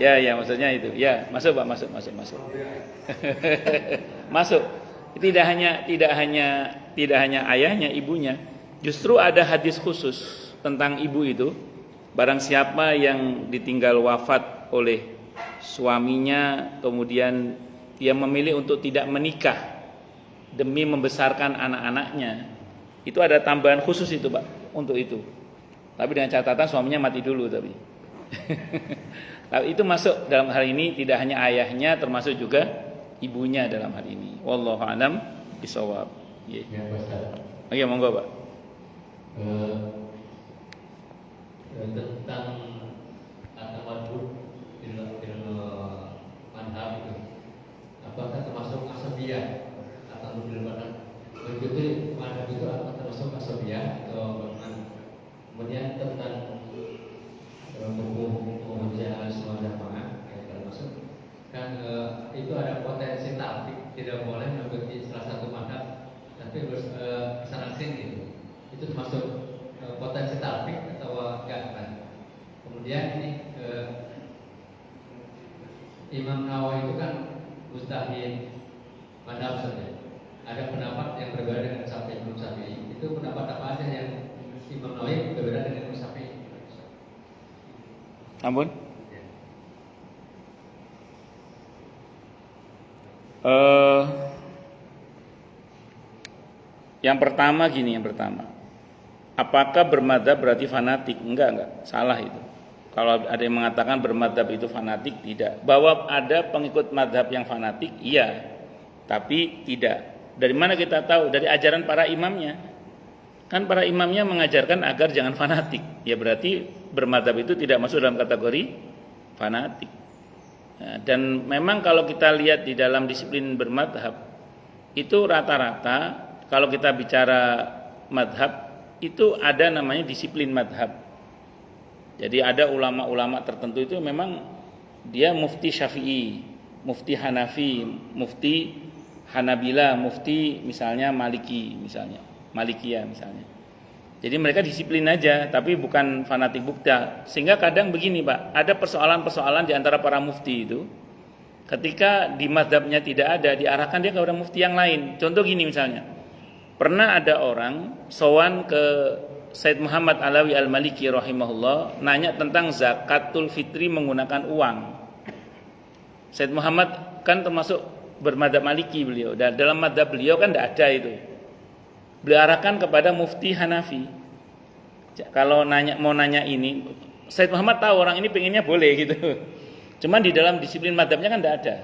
Ya. Ya, maksudnya itu. Ya, masuk Pak, masuk. Masuk. Tidak hanya ayahnya, ibunya. Justru ada hadis khusus tentang ibu itu. Barang siapa yang ditinggal wafat oleh suaminya, kemudian dia memilih untuk tidak menikah demi membesarkan anak-anaknya, itu ada tambahan khusus itu Pak, untuk itu. Tapi dengan catatan suaminya mati dulu tapi. Tapi itu masuk dalam hal ini, tidak hanya ayahnya, termasuk juga ibunya dalam hal ini. Wallahu a'lam bishawab. Ya, Ustaz. Oke, monggo, Pak. Tentang at-tawaddu madhab itu, apakah termasuk asabiyah atau begitu madhab itu apakah termasuk asabiyah atau bagaimana? Kemudian tentang buku semua jamaah termasuk kan itu ada potensi taktik, tidak boleh mengikuti salah satu madhab tapi harus sarasin gitu. Itu termasuk potensi taktik atau enggak kan? Kemudian ini Imam Nawawi itu kan mustahil madhab saja. Ada pendapat yang berbeda dengan Imam Syafi'i. Itu pendapat apa aja yang Imam Nawawi berbeda dengan Imam Syafi'i? Ampun. Yang pertama gini, apakah bermadzhab berarti fanatik? Enggak, salah itu. Kalau ada yang mengatakan bermadzhab itu fanatik, tidak. Bahwa ada pengikut madzhab yang fanatik, iya. Tapi tidak. Dari mana kita tahu? Dari ajaran para imamnya. Kan para imamnya mengajarkan agar jangan fanatik. Ya berarti bermadzhab itu tidak masuk dalam kategori fanatik. Dan memang kalau kita lihat di dalam disiplin bermadzhab, itu rata-rata kalau kita bicara madhab itu ada namanya disiplin madhab. Jadi ada ulama-ulama tertentu itu memang dia mufti Syafi'i, mufti Hanafi, mufti Hanabila, mufti misalnya Maliki misalnya, Malikiyah misalnya. Jadi mereka disiplin aja, tapi bukan fanatik bukta. Sehingga kadang begini Pak, ada persoalan-persoalan di antara para mufti itu, ketika di mazhabnya tidak ada, diarahkan dia kepada mufti yang lain. Contoh gini misalnya, pernah ada orang sowan ke Said Muhammad Alawi Al-Maliki rahimahullah, nanya tentang zakatul fitri menggunakan uang. Said Muhammad kan termasuk bermadzhab Maliki beliau, dan dalam madzhab beliau kan tidak ada itu. Beliau arahkan kepada mufti Hanafi. Kalau mau nanya ini, Said Muhammad tahu orang ini pengennya boleh gitu. Cuman di dalam disiplin madzhabnya kan tidak ada.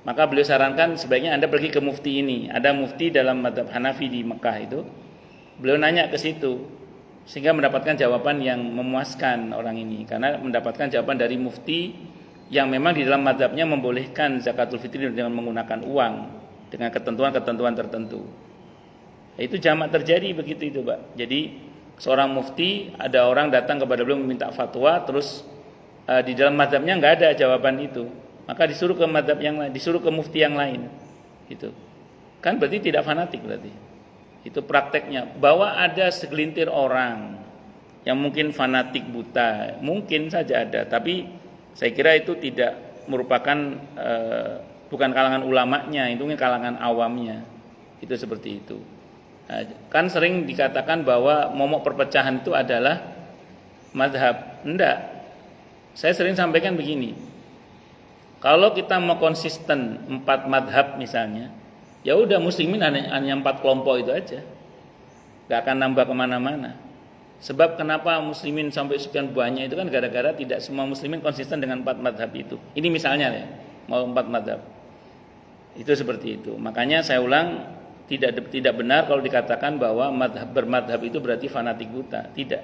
Maka beliau sarankan sebaiknya Anda pergi ke mufti ini. Ada mufti dalam madzhab Hanafi di Mekah itu. Beliau nanya ke situ sehingga mendapatkan jawaban yang memuaskan orang ini, karena mendapatkan jawaban dari mufti yang memang di dalam madzhabnya membolehkan zakatul fitri dengan menggunakan uang dengan ketentuan-ketentuan tertentu. Itu jamak terjadi begitu itu, Pak. Jadi seorang mufti, ada orang datang kepada beliau meminta fatwa, terus di dalam madzhabnya nggak ada jawaban itu, maka disuruh ke madzhab yang lain, disuruh ke mufti yang lain, gitu. Kan berarti tidak fanatik berarti. Itu prakteknya. Bahwa ada segelintir orang yang mungkin fanatik buta, mungkin saja ada, tapi saya kira itu tidak merupakan bukan kalangan ulamanya, itu kalangan awamnya. Itu seperti itu. Nah, kan sering dikatakan bahwa momok perpecahan itu adalah mazhab. Enggak. Saya sering sampaikan begini. Kalau kita mau konsisten 4 mazhab misalnya, ya udah muslimin hanya 4 kelompok itu aja. Gak akan nambah kemana-mana. Sebab kenapa muslimin sampai sekian banyak itu kan gara-gara tidak semua muslimin konsisten dengan 4 mazhab itu. Ini misalnya ya, mau 4 mazhab. Itu seperti itu. Makanya saya ulang, tidak benar kalau dikatakan bahwa bermadhab itu berarti fanatik buta. Tidak.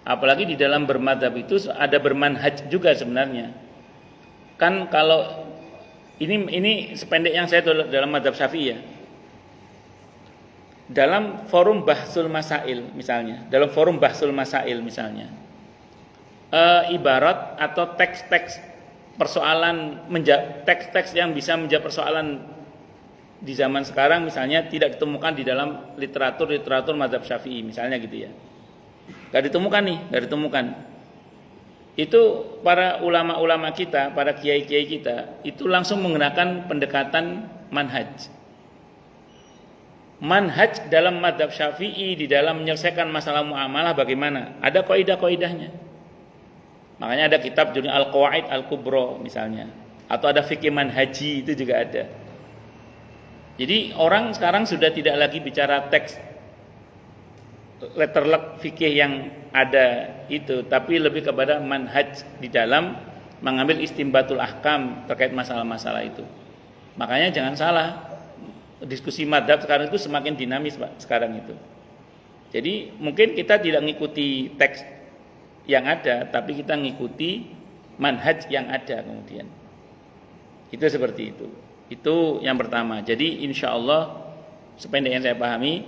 Apalagi di dalam bermadhab itu ada bermanhaj juga sebenarnya. Kan kalau ini sependek yang saya tahu dalam madhab Syafi'i ya. Dalam forum bahsul masail misalnya, ibarat atau teks-teks persoalan, teks-teks yang bisa menjawab persoalan di zaman sekarang misalnya tidak ditemukan di dalam literatur madhab Syafi'i misalnya gitu ya. Gak ditemukan. Itu para ulama-ulama kita, para kiai-kiai kita itu langsung menggunakan pendekatan manhaj. Manhaj dalam madhab Syafi'i di dalam menyelesaikan masalah muamalah bagaimana? Ada kaidah-kaidahnya. Makanya ada kitab judulnya Al-Qawaid Al-Kubra misalnya, atau ada fikih manhaji, itu juga ada. Jadi orang sekarang sudah tidak lagi bicara teks letterlek fikih yang ada itu, tapi lebih kepada manhaj di dalam mengambil istimbatul ahkam terkait masalah-masalah itu. Makanya jangan salah, diskusi madhab sekarang itu semakin dinamis Pak, sekarang itu. Jadi mungkin kita tidak mengikuti teks yang ada, tapi kita mengikuti manhaj yang ada kemudian. Itu seperti itu. Itu yang pertama. Jadi insya Allah sependek yang saya pahami,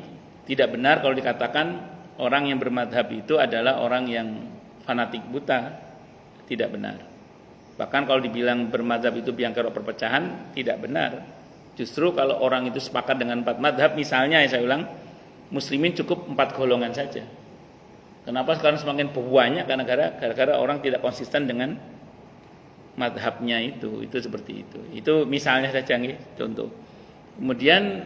tidak benar kalau dikatakan orang yang bermadhab itu adalah orang yang fanatik buta. Tidak benar. Bahkan kalau dibilang bermadhab itu biang kerok perpecahan, tidak benar. Justru kalau orang itu sepakat dengan 4 madhab, misalnya saya ulang, muslimin cukup 4 golongan saja. Kenapa sekarang semakin banyak? Karena gara-gara orang tidak konsisten dengan madhabnya itu seperti itu. Itu misalnya saja nih, contoh. Kemudian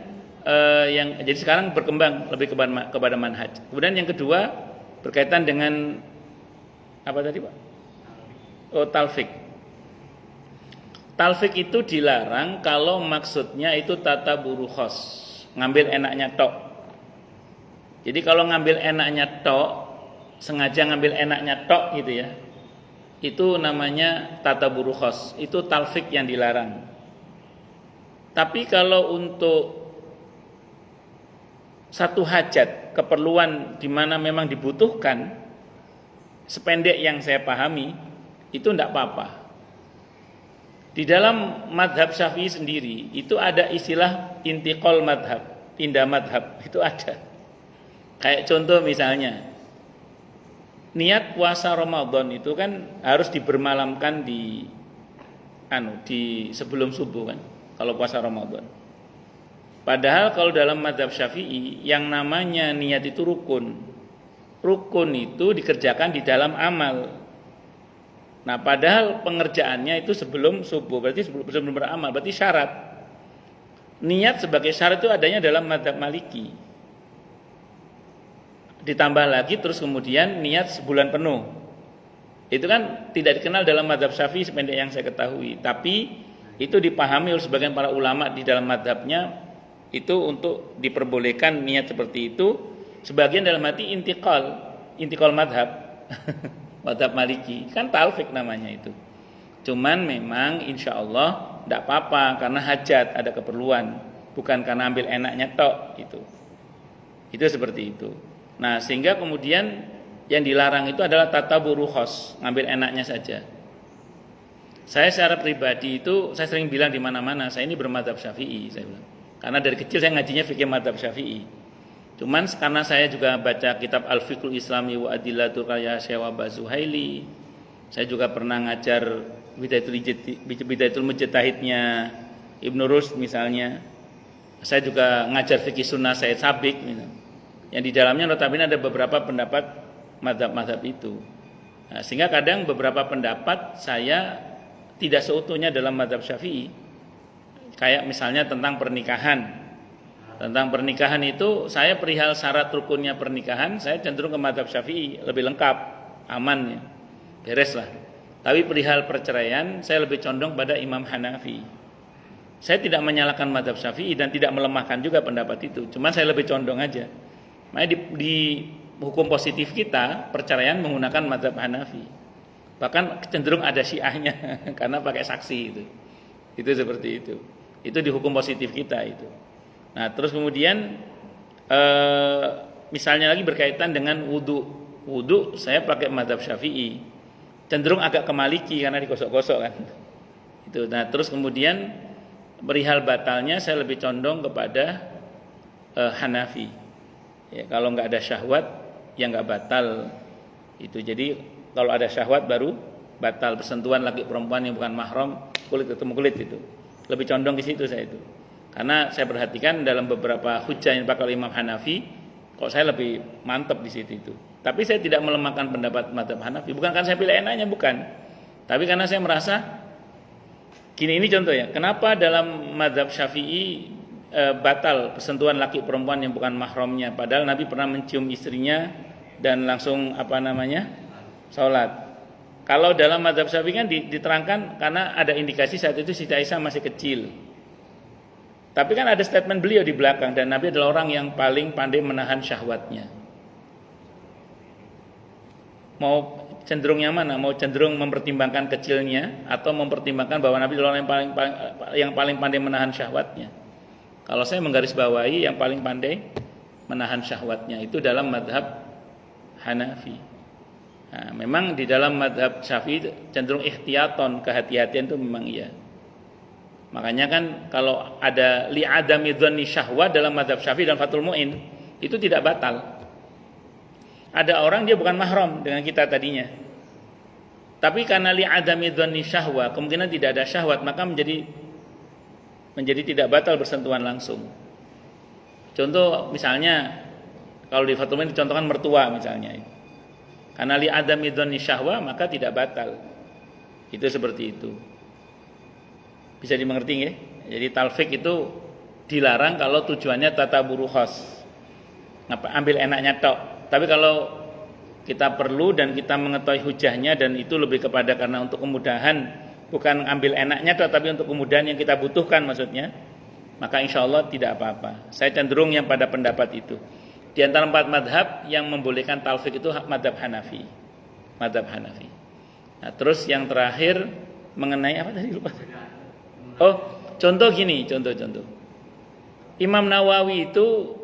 jadi sekarang berkembang lebih kepada manhaj. Kemudian yang kedua berkaitan dengan apa tadi Pak? Talfik. Talfik itu dilarang kalau maksudnya itu tata burukhos, ngambil enaknya tok. Jadi kalau ngambil enaknya tok, sengaja ngambil enaknya tok gitu ya, itu namanya tata burukhos, itu talfik yang dilarang. Tapi kalau untuk satu hajat, keperluan di mana memang dibutuhkan, sependek yang saya pahami, itu tidak apa-apa. Di dalam madhab Syafi'i sendiri itu ada istilah intiqal madhab, pindah madhab, itu ada. Kayak contoh misalnya, niat puasa Ramadan itu kan harus dibermalamkan di sebelum subuh kan, kalau puasa Ramadan. Padahal kalau dalam madhab Syafi'i yang namanya niat itu rukun. Rukun itu dikerjakan di dalam amal. Nah, padahal pengerjaannya itu sebelum subuh, berarti sebelum beramal, berarti syarat. Niat sebagai syarat itu adanya dalam madhab Maliki. Ditambah lagi terus kemudian niat sebulan penuh. Itu kan tidak dikenal dalam madhab Syafi'i sependek yang saya ketahui. Tapi itu dipahami oleh sebagian para ulama di dalam madhabnya itu untuk diperbolehkan niat seperti itu. Sebagian dalam arti intikal madhab. Madhab Maliki kan talfik namanya itu. Cuman memang insya Allah tidak apa-apa karena hajat, ada keperluan, bukan karena ambil enaknya tok itu. Itu seperti itu. Nah, sehingga kemudian yang dilarang itu adalah tataburu khos, ngambil enaknya saja. Saya secara pribadi itu saya sering bilang di mana-mana, saya ini bermadhab Syafi'i, saya bilang. Karena dari kecil saya ngajinya fikih madhab Syafi'i. Cuman karena saya juga baca kitab Al-Fiqhul Islami wa Adillatul Karya Syekh Zuhaili. Saya juga pernah ngajar Bidayatul Mujtahidnya Ibnu Rusd misalnya. Saya juga ngajar fikih sunnah Said Sabiq gitu. Yang di dalamnya notabene ada beberapa pendapat madhab-madhab itu. Nah, sehingga kadang beberapa pendapat saya tidak seutuhnya dalam madhab Syafi'i. Kayak misalnya tentang pernikahan. Tentang pernikahan itu saya perihal syarat rukunnya pernikahan saya cenderung ke madhab Syafi'i, lebih lengkap, aman ya, beres lah. Tapi perihal perceraian saya lebih condong pada Imam Hanafi. Saya tidak menyalahkan madhab Syafi'i dan tidak melemahkan juga pendapat itu, cuman saya lebih condong aja. Makanya di hukum positif kita perceraian menggunakan madhab Hanafi, bahkan cenderung ada syiahnya karena pakai saksi itu seperti itu di hukum positif kita itu. Nah, terus kemudian misalnya lagi berkaitan dengan wudu saya pakai madhab Syafi'i, cenderung agak ke Maliki karena digosok-gosok kan. Itu. Nah, terus kemudian perihal batalnya saya lebih condong kepada Hanafi. Ya, kalau nggak ada syahwat ya nggak batal itu. Jadi kalau ada syahwat baru batal, bersentuhan laki perempuan yang bukan mahram, kulit ketemu kulit itu. Lebih condong ke situ saya itu. Karena saya perhatikan dalam beberapa hujah yang dipakai oleh Imam Hanafi, kok saya lebih mantap di situ itu. Tapi saya tidak melemahkan pendapat mazhab Hanafi, bukan karena saya pilih enaknya, bukan. Tapi karena saya merasa ini contoh ya, kenapa dalam mazhab Syafi'i batal persentuhan laki perempuan yang bukan mahramnya, padahal Nabi pernah mencium istrinya dan langsung salat. Kalau dalam mazhab Syafi'i kan diterangkan karena ada indikasi saat itu Siti Aisyah masih kecil. Tapi kan ada statement beliau di belakang, dan Nabi adalah orang yang paling pandai menahan syahwatnya. Mau cenderungnya mana? Mau cenderung mempertimbangkan kecilnya atau mempertimbangkan bahwa Nabi adalah orang yang paling pandai menahan syahwatnya? Kalau saya menggarisbawahi yang paling pandai menahan syahwatnya itu dalam madhab Hanafi. Nah, memang di dalam madhab Syafi'i cenderung ihtiyaton, kehati-hatian itu memang iya. Makanya kan kalau ada li'adami dhanni syahwat dalam mazhab Syafi'i dan Fathul Mu'in itu tidak batal. Ada orang dia bukan mahram dengan kita tadinya, tapi karena li'adami dhanni syahwat kemungkinan tidak ada syahwat, maka menjadi tidak batal bersentuhan langsung. Contoh misalnya kalau di Fathul Mu'in dicontohkan mertua misalnya, karena li'adami dhanni syahwat maka tidak batal. Itu seperti itu. Bisa dimengerti ya? Jadi talfik itu dilarang kalau tujuannya tataburu khos, ambil enaknya tok. Tapi kalau kita perlu dan kita mengetahui hujahnya dan itu lebih kepada karena untuk kemudahan, bukan ambil enaknya tok, tapi untuk kemudahan yang kita butuhkan maksudnya, maka insya Allah tidak apa-apa. Saya cenderung yang pada pendapat itu. Di antara 4 madhab yang membolehkan talfik itu madhab Hanafi. Madhab Hanafi. Nah, terus yang terakhir mengenai apa tadi lupa. Oh, contoh gini, contoh. Imam Nawawi itu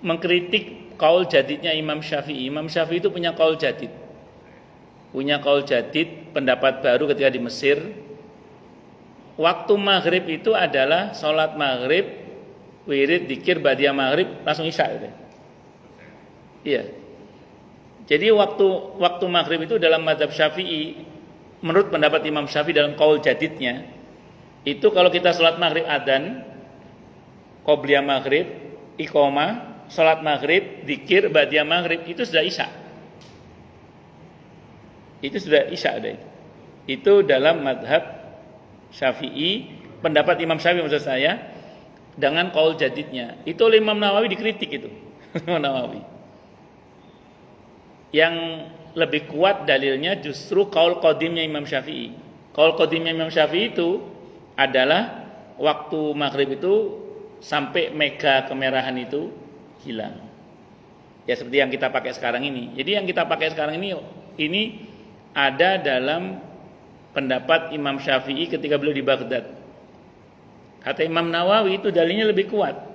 mengkritik qaul jadidnya Imam Syafi'i. Imam Syafi'i itu punya qaul jadid. Pendapat baru ketika di Mesir waktu maghrib itu adalah sholat maghrib, wirid, dzikir, ba'diyah maghrib, langsung isya gitu. Iya. Jadi waktu maghrib itu dalam mazhab Syafi'i, menurut pendapat Imam Syafi'i dalam qaul jadidnya, itu kalau kita sholat maghrib adzan, qobliyah maghrib, iqamah, sholat maghrib, dzikir, ba'diyah maghrib, itu sudah isya. Itu sudah isya ada itu. Itu dalam mazhab Syafi'i, pendapat Imam Syafi'i maksud saya, dengan qaul jadidnya. Itu oleh Imam Nawawi dikritik itu. Imam Nawawi. Yang lebih kuat dalilnya justru qaul qadimnya Imam Syafi'i. Qaul qadimnya Imam Syafi'i itu adalah waktu maghrib itu sampai mega kemerahan itu hilang. Ya seperti yang kita pakai sekarang ini. Jadi yang kita pakai sekarang ini ada dalam pendapat Imam Syafi'i ketika beliau di Baghdad. Kata Imam Nawawi itu dalilnya lebih kuat.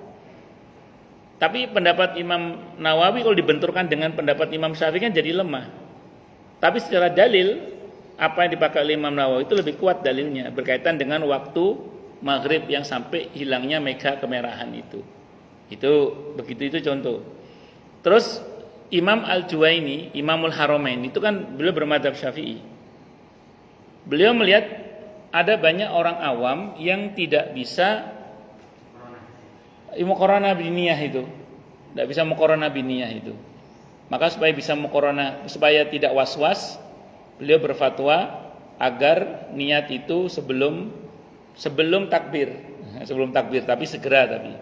Tapi pendapat Imam Nawawi kalau dibenturkan dengan pendapat Imam Syafi'i kan jadi lemah. Tapi secara dalil, apa yang dipakai oleh Imam Nawawi itu lebih kuat dalilnya, berkaitan dengan waktu maghrib yang sampai hilangnya mega kemerahan itu. Itu begitu, itu contoh. Terus Imam Al-Juwaini, Imamul Haramain, itu kan beliau bermadzhab Syafi'i. Beliau melihat ada banyak orang awam yang tidak bisa muqaranah biniyah itu. Tidak bisa muqaranah biniyah itu. Maka supaya bisa muqaranah, supaya tidak was-was, beliau berfatwa agar niat itu sebelum takbir, tapi segera tapi.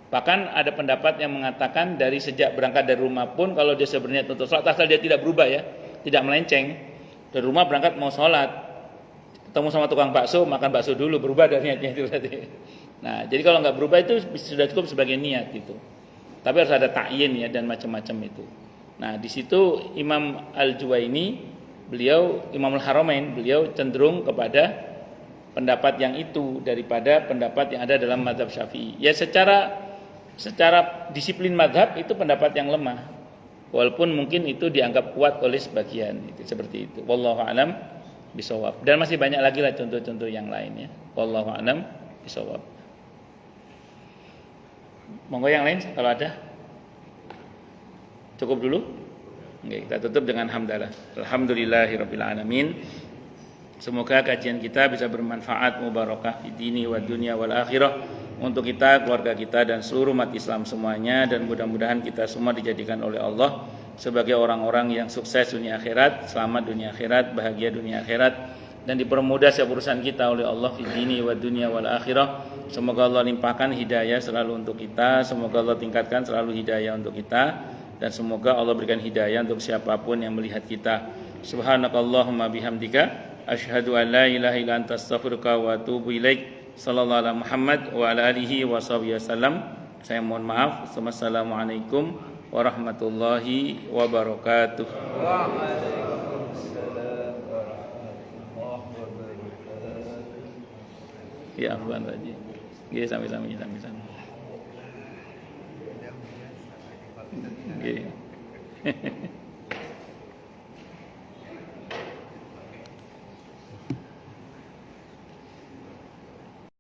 Bahkan ada pendapat yang mengatakan dari sejak berangkat dari rumah pun kalau dia sebenarnya untuk sholat, asal dia tidak berubah ya, tidak melenceng. Dari rumah berangkat mau sholat, ketemu sama tukang bakso, makan bakso dulu, berubah dari niatnya itu berarti. Nah, jadi kalau nggak berubah itu sudah cukup sebagai niat itu. Tapi harus ada ta'yin ya dan macam-macam itu. Nah, di situ Imam Al-Juwaini, beliau Imamul Haramain, beliau cenderung kepada pendapat yang itu daripada pendapat yang ada dalam mazhab Syafi'i. Ya secara disiplin mazhab itu pendapat yang lemah. Walaupun mungkin itu dianggap kuat oleh sebagian, itu seperti itu. Wallahu a'lam bishawab. Dan masih banyak lagi lah contoh-contoh yang lain ya. Wallahu a'lam bishawab. Monggo yang lain kalau ada. Cukup dulu. Oke, kita tutup dengan hamdalah. Alhamdulillahirabbil alamin. Semoga kajian kita bisa bermanfaat, mubarakah fi dini wa dunya wal akhirah untuk kita, keluarga kita dan seluruh umat Islam semuanya, dan mudah-mudahan kita semua dijadikan oleh Allah sebagai orang-orang yang sukses dunia akhirat, selamat dunia akhirat, bahagia dunia akhirat, dan dipermudah setiap urusan kita oleh Allah fi dini wa dunya wal akhirah. Semoga Allah limpahkan hidayah selalu untuk kita, semoga Allah tingkatkan selalu hidayah untuk kita, dan semoga Allah berikan hidayah untuk siapapun yang melihat kita. Subhanakallahumma bihamdika asyhadu an la ilaha illa anta astaghfiruka wa atubu ilaik. Sallallahu alaihi Muhammad wa ala alihi wa sahbihi wasallam. Saya mohon maaf. Wassalamualaikum warahmatullahi wabarakatuh. Waalaikumsalam warahmatullahi wabarakatuh. Ya, Afwan Raji. Nggih sami-sami. Nggih.